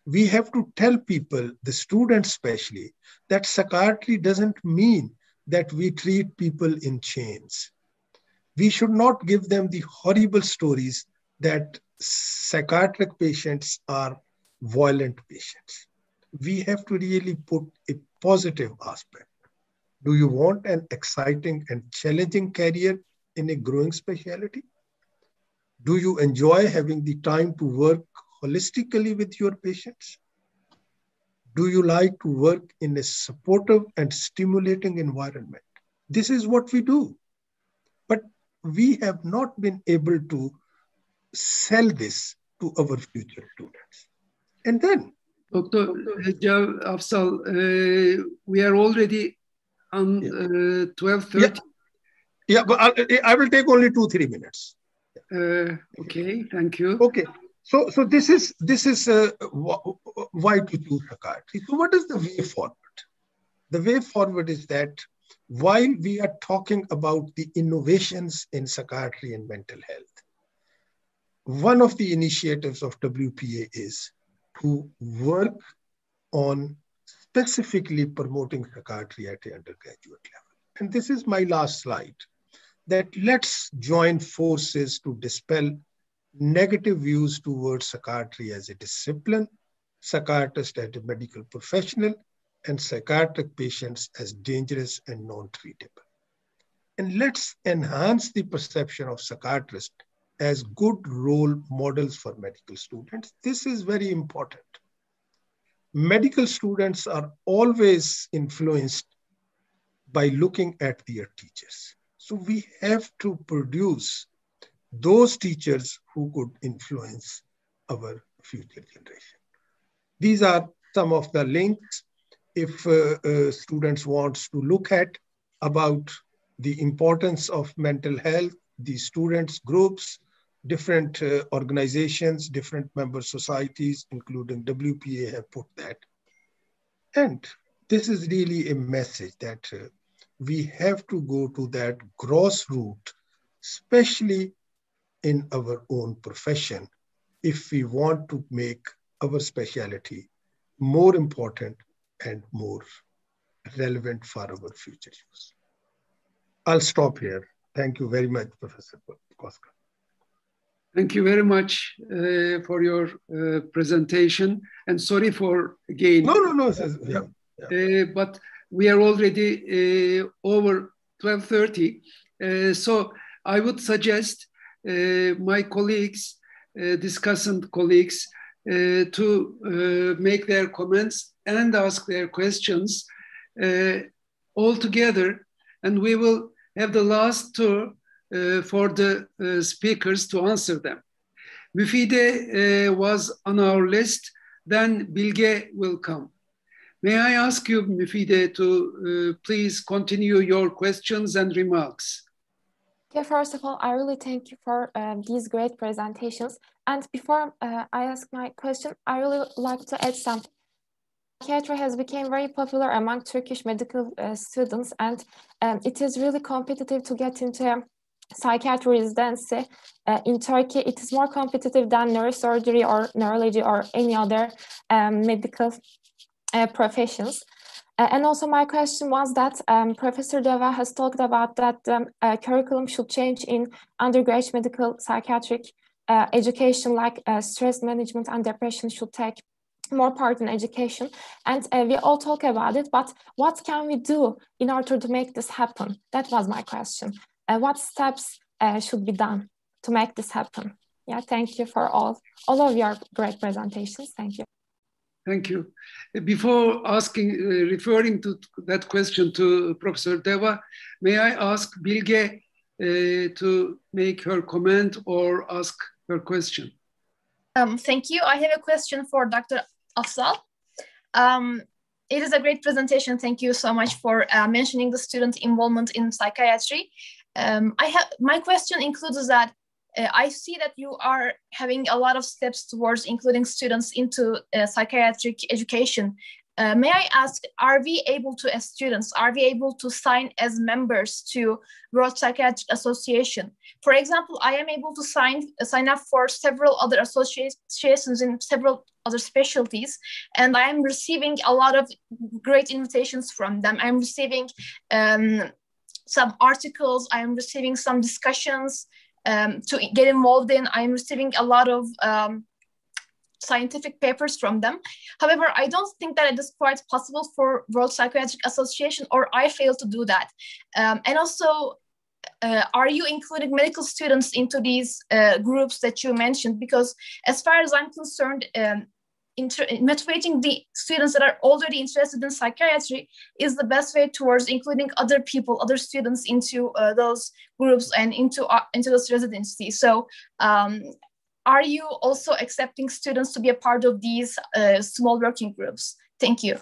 We have to tell people, the students especially, that psychiatry doesn't mean that we treat people in chains. We should not give them the horrible stories that psychiatric patients are violent patients. We have to really put a positive aspect. Do you want an exciting and challenging career in a growing specialty? Do you enjoy having the time to work holistically with your patients? Do you like to work in a supportive and stimulating environment? This is what we do. But we have not been able to sell this to our future students. And then, Dr. Afzal, we are already on 12:30. Yeah, but I will take only 2-3 minutes. Okay, thank you. Okay, so this is why to choose psychiatry. So what is the way forward? The way forward is that while we are talking about the innovations in psychiatry and mental health, one of the initiatives of WPA is to work on specifically promoting psychiatry at the undergraduate level. And this is my last slide, that let's join forces to dispel negative views towards psychiatry as a discipline, psychiatrists as a medical professional, and psychiatric patients as dangerous and non-treatable. And let's enhance the perception of psychiatrists as good role models for medical students. This is very important. Medical students are always influenced by looking at their teachers. So we have to produce those teachers who could influence our future generation. These are some of the links if students want to look at about the importance of mental health, the students groups, different organizations, different member societies, including WPA have put that. And this is really a message that we have to go to that grassroots, especially in our own profession, if we want to make our specialty more important and more relevant for our future use. I'll stop here. Thank you very much, Professor Koska. Thank you very much for your presentation, and sorry for again. No. Yeah. But we are already over 12:30, so I would suggest my colleagues, discussant colleagues, to make their comments and ask their questions all together, and we will have the last tour for the speakers to answer them. Müfide was on our list, then Bilge will come. May I ask you, Müfide, to please continue your questions and remarks? Yeah, first of all, I really thank you for these great presentations. And before I ask my question, I really like to add something. Psychiatry has become very popular among Turkish medical students, and it is really competitive to get into psychiatry residency. In Turkey, it is more competitive than neurosurgery or neurology or any other medical professions. And also my question was that Professor Deva has talked about that curriculum should change in undergraduate medical psychiatric education, like stress management and depression should take more part in education. And we all talk about it, but what can we do in order to make this happen? That was my question. What steps should be done to make this happen? Yeah, thank you for all of your great presentations. Thank you. Thank you. Before referring to that question to Professor Deva, may I ask Bilge to make her comment or ask her question? Thank you. I have a question for Dr. Afzal. It is a great presentation. Thank you so much for mentioning the student involvement in psychiatry. My question includes that I see that you are having a lot of steps towards including students into psychiatric education. May I ask, are we able to, as students, are we able to sign as members to World Psychiatric Association? For example, I am able to sign up for several other associations in several other specialties, and I am receiving a lot of great invitations from them. I'm receiving some articles, I'm receiving some discussions to get involved in. I'm receiving a lot of scientific papers from them. However, I don't think that it is quite possible for World Psychiatric Association, or I fail to do that. And also, are you including medical students into these groups that you mentioned? Because as far as I'm concerned, motivating the students that are already interested in psychiatry is the best way towards including other people, other students into those groups and into those residencies. So are you also accepting students to be a part of these small working groups? Thank you.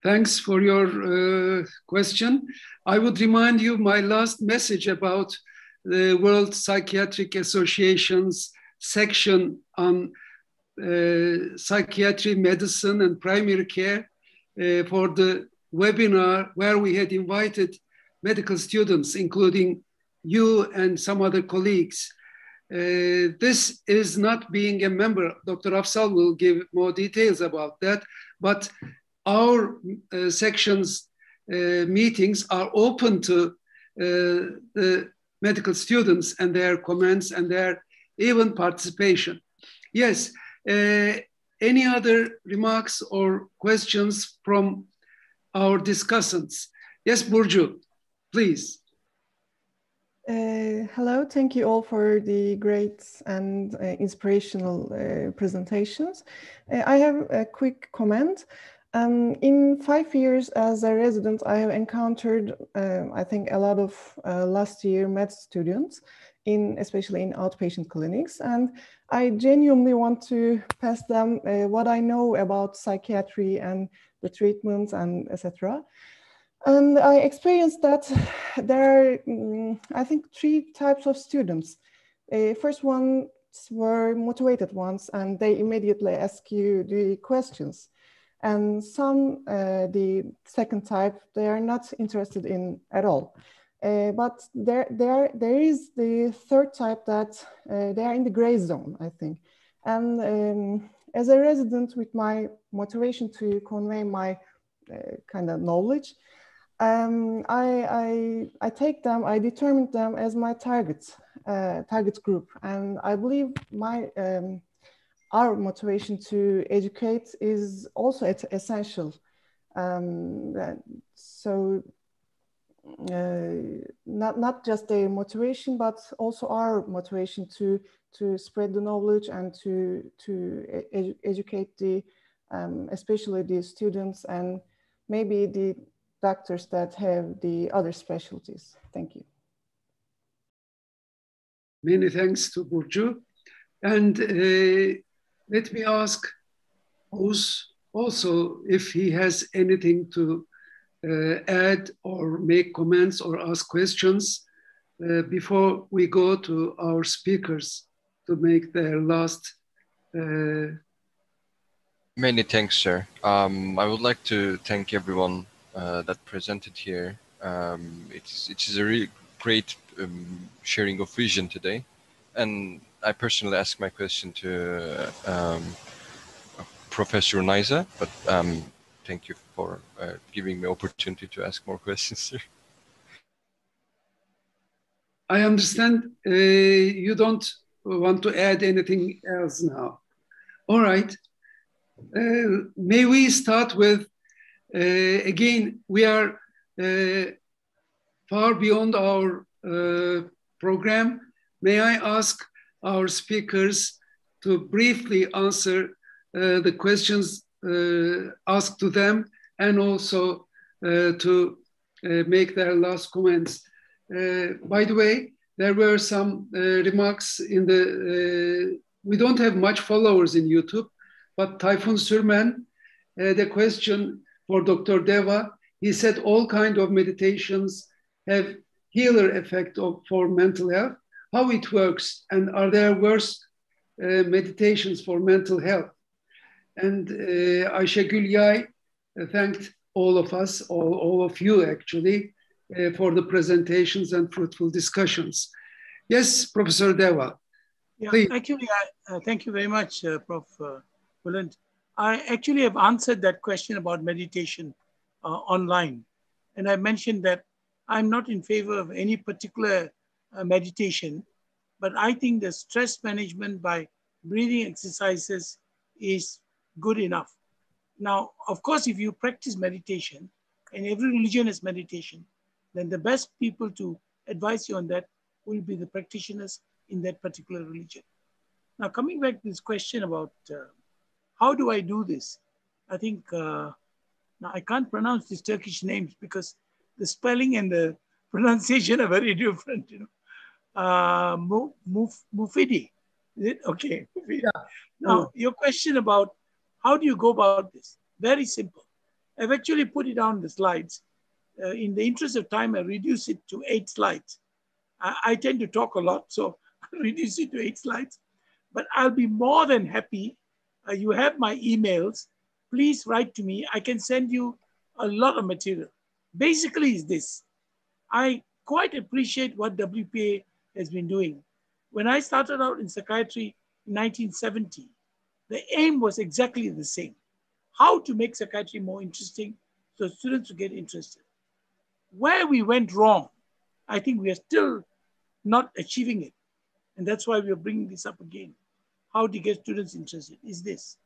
Thanks for your question. I would remind you my last message about the World Psychiatric Association's section on psychiatry, medicine, and primary care for the webinar where we had invited medical students, including you and some other colleagues. This is not being a member. Dr. Afzal will give more details about that, but our section's meetings are open to the medical students and their comments and their even participation. Yes, any other remarks or questions from our discussants? Yes, Burcu, please. Hello, thank you all for the great and inspirational presentations. I have a quick comment. In 5 years as a resident, I have encountered, I think, a lot of last year med students, especially in outpatient clinics. And I genuinely want to pass them what I know about psychiatry and the treatments and etc. And I experienced that there are, I think, 3 types of students. First ones were motivated ones, and they immediately ask you the questions. And some, the second type, they are not interested in at all. But there is the third type that they are in the gray zone, I think. And as a resident, with my motivation to convey my kind of knowledge, I take them, I determine them as my target group. And I believe our motivation to educate is also essential. So not just their motivation, but also our motivation to spread the knowledge and to educate the, especially the students and maybe the doctors that have the other specialties. Thank you. Many thanks to Burcu. And let me ask Oğuz also if he has anything to add or make comments or ask questions before we go to our speakers to make their last. Many thanks, sir. I would like to thank everyone that presented here. It is a really great sharing of vision today. And I personally asked my question to Professor Unazia, but thank you for giving me opportunity to ask more questions, sir. I understand you don't want to add anything else now. All right. May we start with, again, we are far beyond our program. May I ask our speakers to briefly answer the questions asked to them and also to make their last comments. By the way, there were some remarks in the, we don't have much followers in YouTube, but Tayfun Sürmen had a question for Dr. Deva. He said all kinds of meditations have healer effect for mental health. how it works, and are there worse meditations for mental health? And Ayşegül Yay thanked all of us, all of you actually, for the presentations and fruitful discussions. Yes, Professor Deva. Yeah, please. actually, thank you very much, Prof. Bulent. I actually have answered that question about meditation online. And I mentioned that I'm not in favor of any particular meditation, but I think the stress management by breathing exercises is good enough. Now, of course, if you practice meditation, and every religion has meditation, then the best people to advise you on that will be the practitioners in that particular religion. Now, coming back to this question about how do I do this? I think, now I can't pronounce these Turkish names because the spelling and the pronunciation are very different, you know. Mufidi, is it? Okay. Yeah. Now, your question about how do you go about this? Very simple. I've actually put it on the slides. In the interest of time, I reduce it to 8 slides. I tend to talk a lot, so I'll reduce it to 8 slides. But I'll be more than happy. You have my emails. Please write to me. I can send you a lot of material. Basically, is this. I quite appreciate what WPA has been doing. When I started out in psychiatry in 1970, the aim was exactly the same. How to make psychiatry more interesting so students would get interested. Where we went wrong, I think we are still not achieving it. And that's why we are bringing this up again. How to get students interested is this.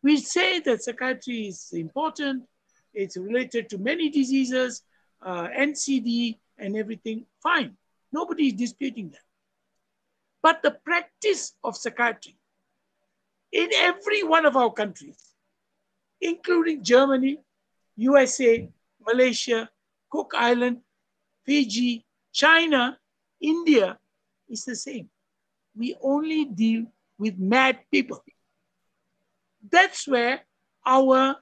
We say that psychiatry is important. It's related to many diseases, NCD and everything. Fine, nobody is disputing that. But the practice of psychiatry in every one of our countries, including Germany, USA, Malaysia, Cook Island, Fiji, China, India, is the same. We only deal with mad people. That's where our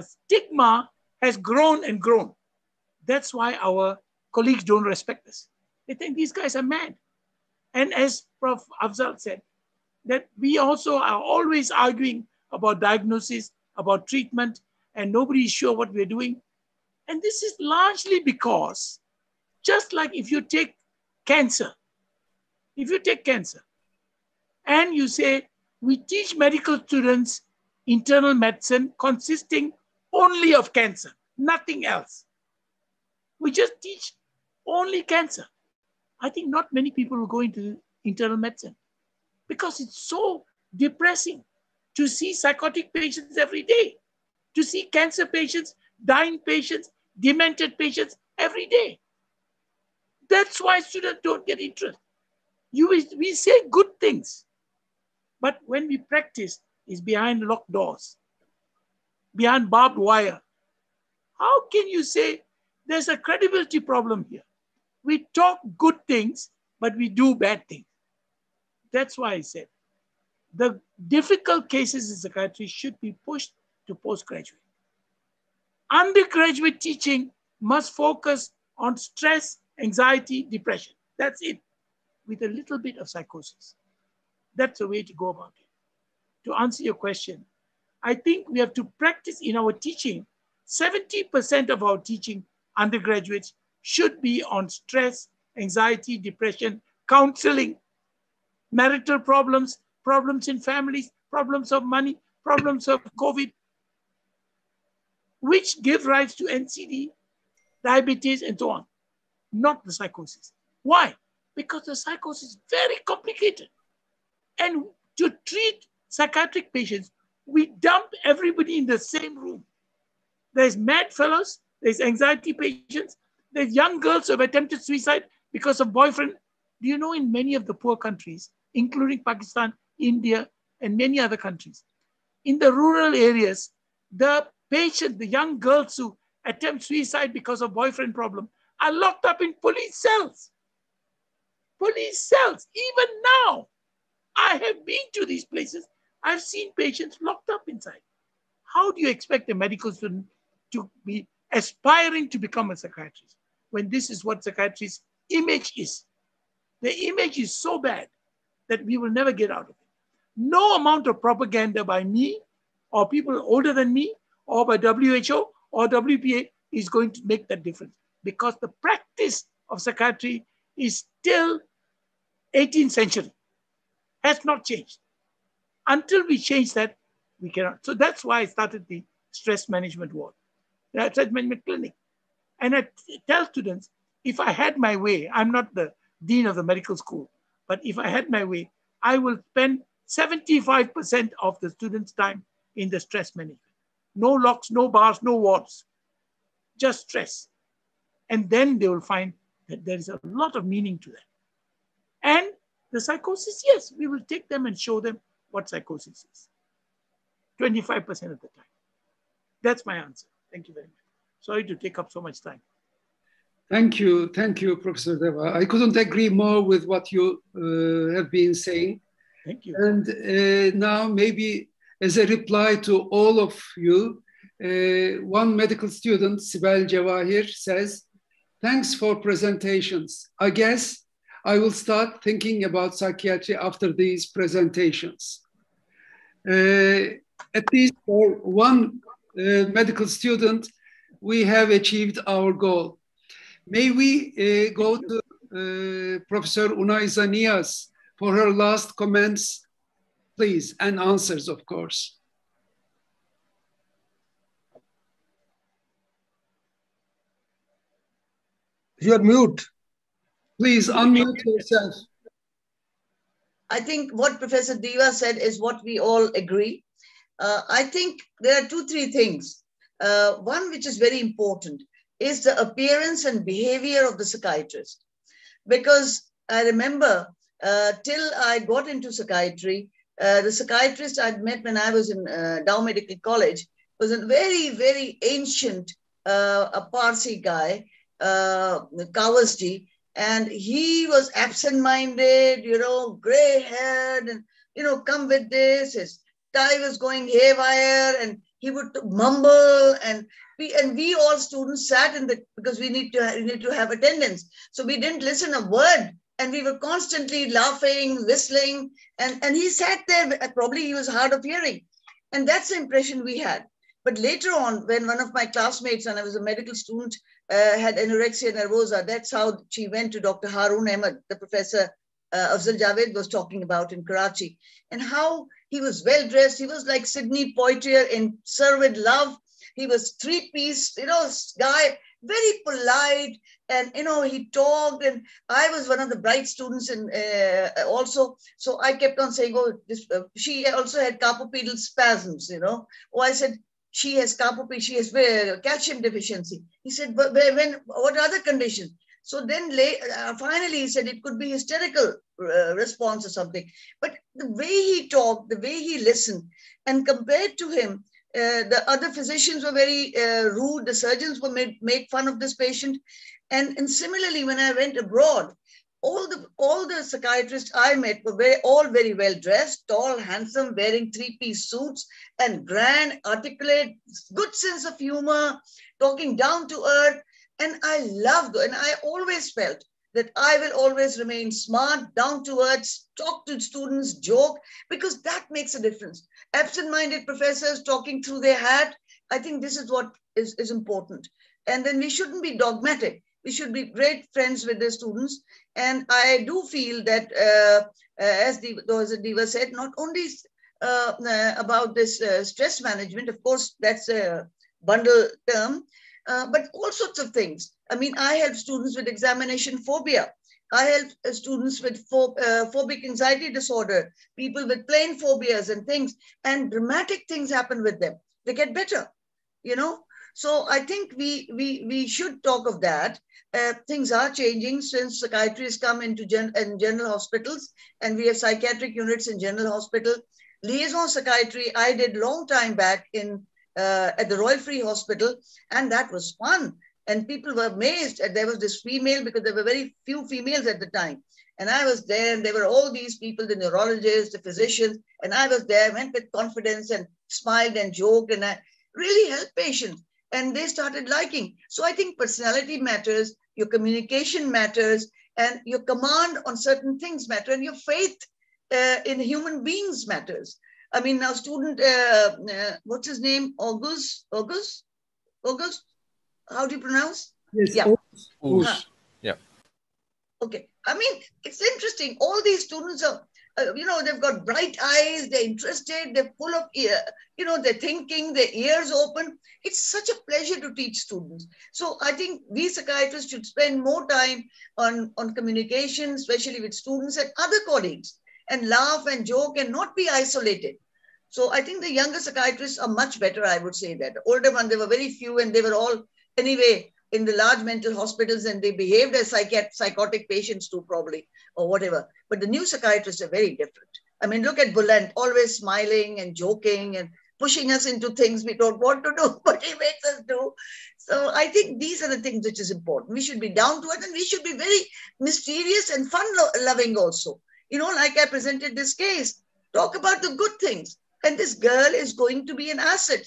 stigma has grown and grown. That's why our colleagues don't respect us. They think these guys are mad. And as Prof. Afzal said, that we also are always arguing about diagnosis, about treatment, and nobody is sure what we're doing. And this is largely because, just like if you take cancer, and you say, we teach medical students internal medicine consisting only of cancer, nothing else. We just teach only cancer. I think not many people will go into internal medicine because it's so depressing to see psychotic patients every day, to see cancer patients, dying patients, demented patients every day. That's why students don't get interest. We say good things, but when we practice, it's behind locked doors, behind barbed wire. How can you say there's a credibility problem here? We talk good things, but we do bad things. That's why I said the difficult cases in psychiatry should be pushed to postgraduate. Undergraduate teaching must focus on stress, anxiety, depression. That's it, with a little bit of psychosis. That's the way to go about it. To answer your question, I think we have to practice in our teaching. 70% of our teaching undergraduates should be on stress, anxiety, depression, counseling, marital problems, problems in families, problems of money, problems of COVID, which give rise to NCD, diabetes, and so on, not the psychosis. Why? Because the psychosis is very complicated. And to treat psychiatric patients, we dump everybody in the same room. There's mad fellows, there's anxiety patients, there's young girls who have attempted suicide because of boyfriend. Do you know in many of the poor countries, including Pakistan, India, and many other countries, in the rural areas, the patients, the young girls who attempt suicide because of boyfriend problem are locked up in police cells. Police cells, even now. I have been to these places. I've seen patients locked up inside. How do you expect a medical student to be aspiring to become a psychiatrist when this is what psychiatrist's image is? The image is so bad that we will never get out of it. No amount of propaganda by me or people older than me or by WHO or WPA is going to make that difference, because the practice of psychiatry is still 18th century, has not changed. Until we change that, we cannot. So that's why I started the stress management ward, the stress management clinic. And I tell students, if I had my way, I'm not the dean of the medical school, but if I had my way, I will spend 75% of the students' time in the stress management. No locks, no bars, no walls, just stress. And then they will find that there is a lot of meaning to that. And the psychosis, yes, we will take them and show them what psychosis is. 25% of the time. That's my answer. Thank you very much. Sorry to take up so much time. Thank you, Professor Deva. I couldn't agree more with what you have been saying. Thank you. And now maybe as a reply to all of you, one medical student, Sibel Jawahir, says, thanks for presentations. I guess I will start thinking about psychiatry after these presentations. At least for one medical student, we have achieved our goal. May we go to Professor Unazia Niaz for her last comments, please, and answers, of course. You're mute. Please unmute yourself. I think what Professor Deva said is what we all agree. I think there are 2-3 things. One which is very important is the appearance and behavior of the psychiatrist. Because I remember till I got into psychiatry, the psychiatrist I'd met when I was in Dow Medical College was a very, very ancient a Parsi guy, Kawasji, and he was absent-minded, gray-haired, and, come with this. His tie was going haywire, and he would mumble, and we all students sat in because we need to have attendance. So we didn't listen a word, and we were constantly laughing, whistling, and he sat there, probably he was hard of hearing. And that's the impression we had. But later on, when one of my classmates, and I was a medical student, had anorexia nervosa, that's how she went to Dr. Haroon Ahmed, the professor Afzal Javed was talking about in Karachi, and how he was well-dressed. He was like Sidney Poitier in Sir with Love. He was three-piece, guy, very polite, and, he talked, and I was one of the bright students and also, so I kept on saying, she also had carpopedal spasms, I said, she has carpopedal, she has calcium deficiency. He said, but what other conditions? So then finally he said it could be hysterical response or something. But the way he talked, the way he listened, and compared to him, the other physicians were very rude. The surgeons were make fun of this patient. And similarly, when I went abroad, all the psychiatrists I met were all very well dressed, tall, handsome, wearing three-piece suits, and grand, articulate, good sense of humor, talking down to earth. And I loved it. And I always felt that I will always remain smart, down to earth, talk to students, joke, because that makes a difference. Absent-minded professors talking through their hat, I think this is what is important. And then we shouldn't be dogmatic. We should be great friends with the students. And I do feel that, as Deva said, not only about this stress management, of course, that's a bundle term, but all sorts of things. I mean, I help students with examination phobia. I help students with phobic anxiety disorder, people with plain phobias and things, and dramatic things happen with them. They get better, So I think we should talk of that. Things are changing since psychiatry has come into general hospitals, and we have psychiatric units in general hospital. Liaison psychiatry I did long time back at the Royal Free Hospital, and that was fun. And people were amazed. And there was this female, because there were very few females at the time. And I was there, and there were all these people, the neurologists, the physicians, and I was there, went with confidence and smiled and joked, and I really helped patients. And they started liking. So I think personality matters, your communication matters, and your command on certain things matter, and your faith in human beings matters. I mean, now student, what's his name? August? How do you pronounce? Yes. Yeah. Yeah. Okay. I mean, it's interesting. All these students are, they've got bright eyes, they're interested, they're full of, they're thinking, their ears open. It's such a pleasure to teach students. So I think we psychiatrists should spend more time on communication, especially with students and other colleagues, and laugh and joke and not be isolated. So I think the younger psychiatrists are much better, I would say that. The older ones, there were very few, and they were all, anyway, in the large mental hospitals, and they behaved as psychotic patients too, probably, or whatever. But the new psychiatrists are very different. I mean, look at Bulent, always smiling and joking and pushing us into things we don't want to do, but he makes us do. So I think these are the things which is important. We should be down to it, and we should be very mysterious and fun-loving also. Like I presented this case, talk about the good things. And this girl is going to be an asset.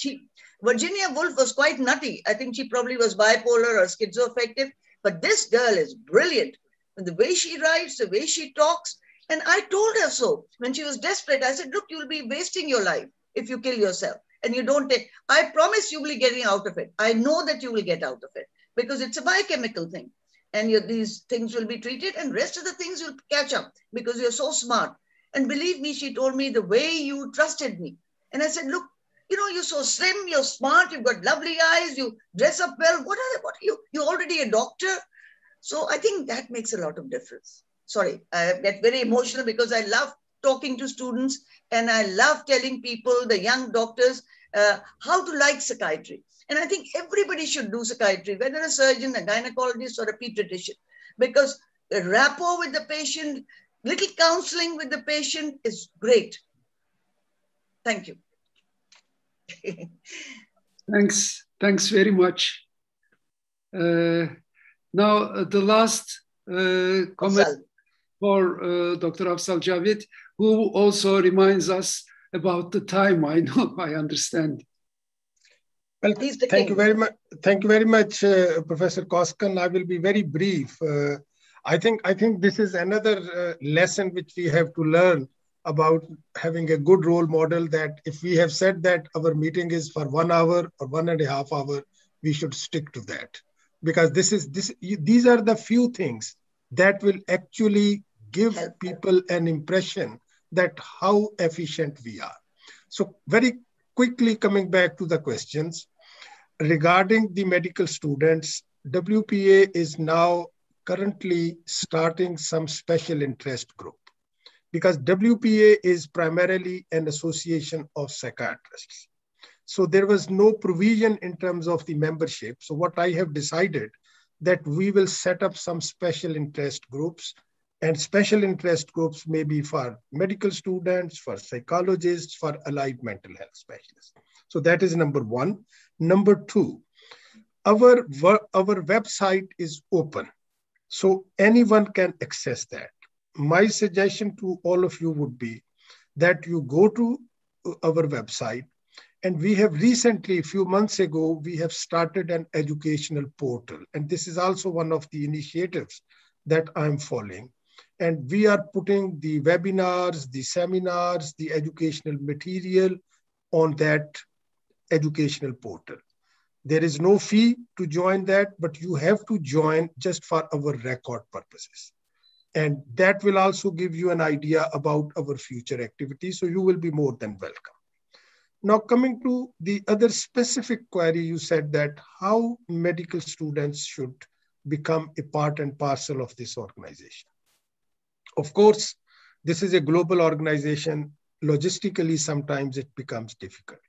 Virginia Woolf was quite nutty. I think she probably was bipolar or schizoaffective, but this girl is brilliant. And the way she writes, the way she talks, and I told her so. When she was desperate, I said, look, you'll be wasting your life if you kill yourself. And you don't take, I promise you will be getting out of it. I know that you will get out of it because it's a biochemical thing. And these things will be treated, and rest of the things will catch up because you're so smart. And believe me, she told me the way you trusted me. And I said, look, you're so slim, you're smart, you've got lovely eyes, you dress up well. What are you? You're already a doctor. So I think that makes a lot of difference. Sorry, I get very emotional because I love talking to students, and I love telling people, the young doctors, how to like psychiatry. And I think everybody should do psychiatry, whether a surgeon, a gynecologist, or a pediatrician, because a rapport with the patient, little counseling with the patient is great. Thank you. Thanks very much. Now, the last comment for Dr. Afzal Javed, who also reminds us about the time. I know, I understand. Well, thank you very much. Thank you very much, Professor Koskan. I will be very brief. I think this is another lesson which we have to learn about having a good role model, that if we have said that our meeting is for 1 hour or 1.5 hours, we should stick to that. Because these are the few things that will actually give people an impression that how efficient we are. So very quickly coming back to the questions, regarding the medical students, WPA is now currently starting some special interest group, because WPA is primarily an association of psychiatrists. So there was no provision in terms of the membership. So what I have decided that we will set up some special interest groups, and special interest groups may be for medical students, for psychologists, for allied mental health specialists. So that is number one. Number two, our website is open, so anyone can access that. My suggestion to all of you would be that you go to our website, and we have recently, a few months ago, we have started an educational portal. And this is also one of the initiatives that I'm following. And we are putting the webinars, the seminars, the educational material on that educational portal. There is no fee to join that, but you have to join just for our record purposes. And that will also give you an idea about our future activities. So you will be more than welcome. Now, coming to the other specific query, you said that how medical students should become a part and parcel of this organization. Of course, this is a global organization. Logistically, sometimes it becomes difficult.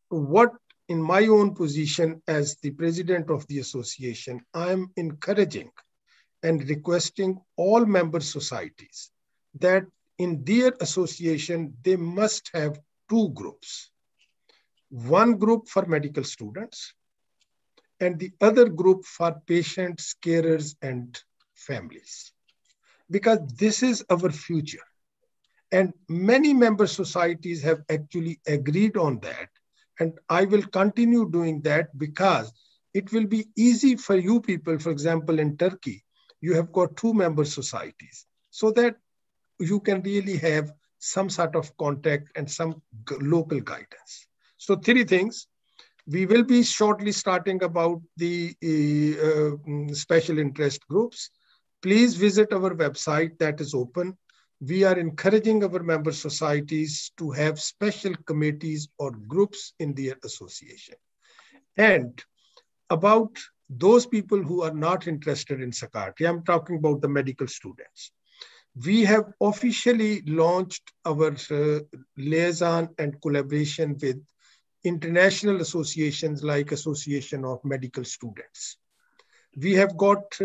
What, in my own position as the president of the association, I'm encouraging and requesting all member societies that in their association, they must have 2 groups. One group for medical students and the other group for patients, carers, and families. Because this is our future. And many member societies have actually agreed on that. And I will continue doing that because it will be easy for you people, for example, in Turkey, you have got 2 member societies, so that you can really have some sort of contact and some local guidance. So 3 things. We will be shortly starting about the special interest groups. Please visit our website that is open. We are encouraging our member societies to have special committees or groups in their association. And about those people who are not interested in psychiatry, I'm talking about the medical students. We have officially launched our liaison and collaboration with international associations like Association of Medical Students. We have got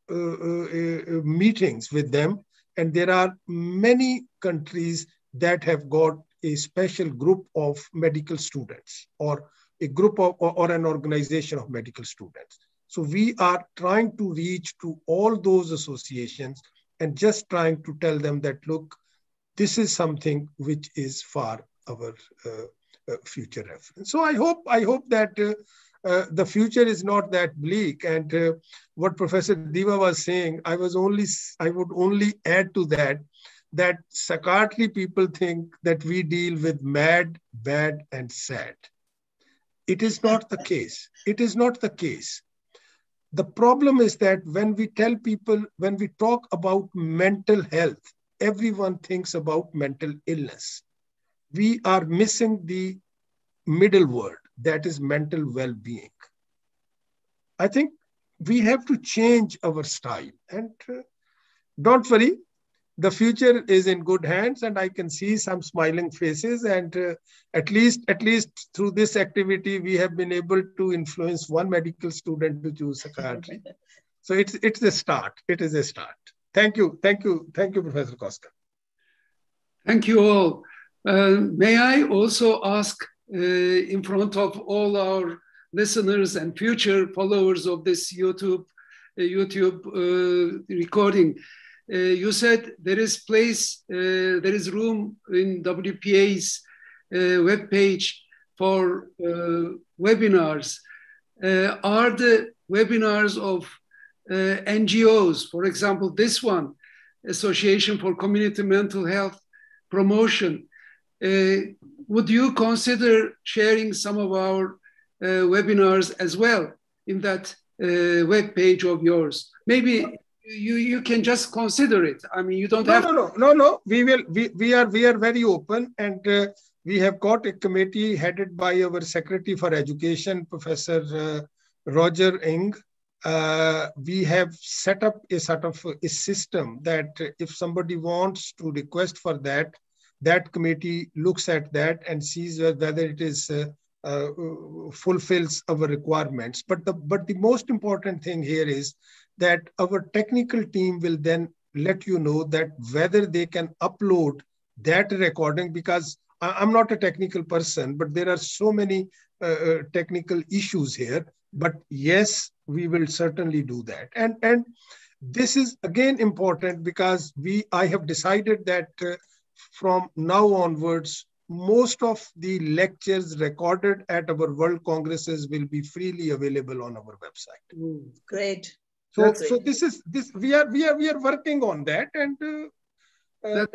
meetings with them, and there are many countries that have got a special group of medical students, or a group of, or an organization of medical students. So we are trying to reach to all those associations and just trying to tell them that, look, this is something which is for our future reference. So I hope that the future is not that bleak. And what Professor Deva was saying, I would only add to that psychiatry people think that we deal with mad, bad, and sad. It is not the case. It is not the case. The problem is that when we tell people, when we talk about mental health, everyone thinks about mental illness. We are missing the middle word, that is mental well-being. I think we have to change our style, and don't worry, the future is in good hands, and I can see some smiling faces, and at least through this activity, we have been able to influence 1 medical student to choose psychiatry. So it's a start. It is a start. Thank you, Professor Costa. Thank you all. May I also ask, in front of all our listeners and future followers of this YouTube recording, you said there is room in WPA's webpage for webinars. Are the webinars of NGOs, for example, this one, Association for Community Mental Health Promotion, would you consider sharing some of our webinars as well in that web page of yours? Maybe you can just consider it. I mean, you don't have. No. We are very open, and we have got a committee headed by our Secretary for Education, Professor Roger Ng. We have set up a sort of a system that if somebody wants to request for that, that committee looks at that and sees whether it is fulfills our requirements. But the most important thing here is that our technical team will then let you know that whether they can upload that recording, because I'm not a technical person, but there are so many technical issues here. But yes, we will certainly do that. And this is again important because I have decided that from now onwards, most of the lectures recorded at our World Congresses will be freely available on our website. Great. So we are working on that, and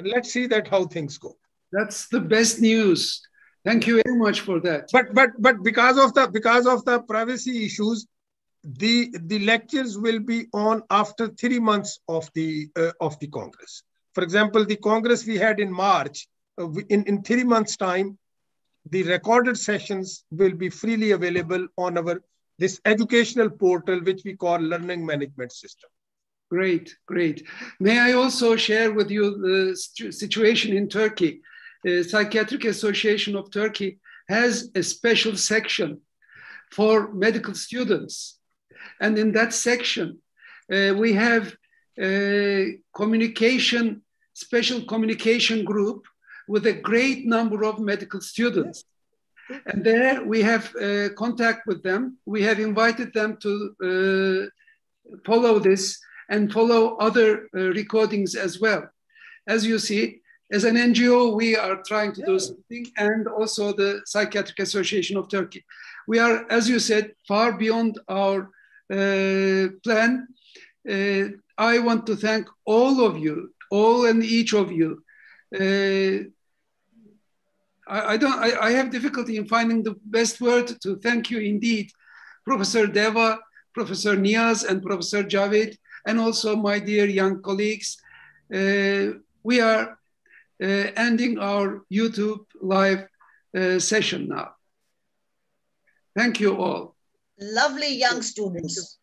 let's see how things go. That's the best news. Thank you very much for that. But because of the privacy issues, the lectures will be on after 3 months of the Congress. For example, the Congress we had in March, in 3 months' time, the recorded sessions will be freely available on this educational portal, which we call Learning Management System. Great. May I also share with you the situation in Turkey? Psychiatric Association of Turkey has a special section for medical students. And in that section, we have a special communication group with a great number of medical students. And there we have contact with them. We have invited them to follow this and follow other recordings as well. As you see, as an NGO, we are trying to do something, and also the Psychiatric Association of Turkey. We are, as you said, far beyond our plan. I want to thank all of you, all and each of you. I have difficulty in finding the best word to thank you indeed. Professor Deva, Professor Niaz, and Professor Javed, and also my dear young colleagues. We are ending our YouTube live session now. Thank you all. Lovely young students.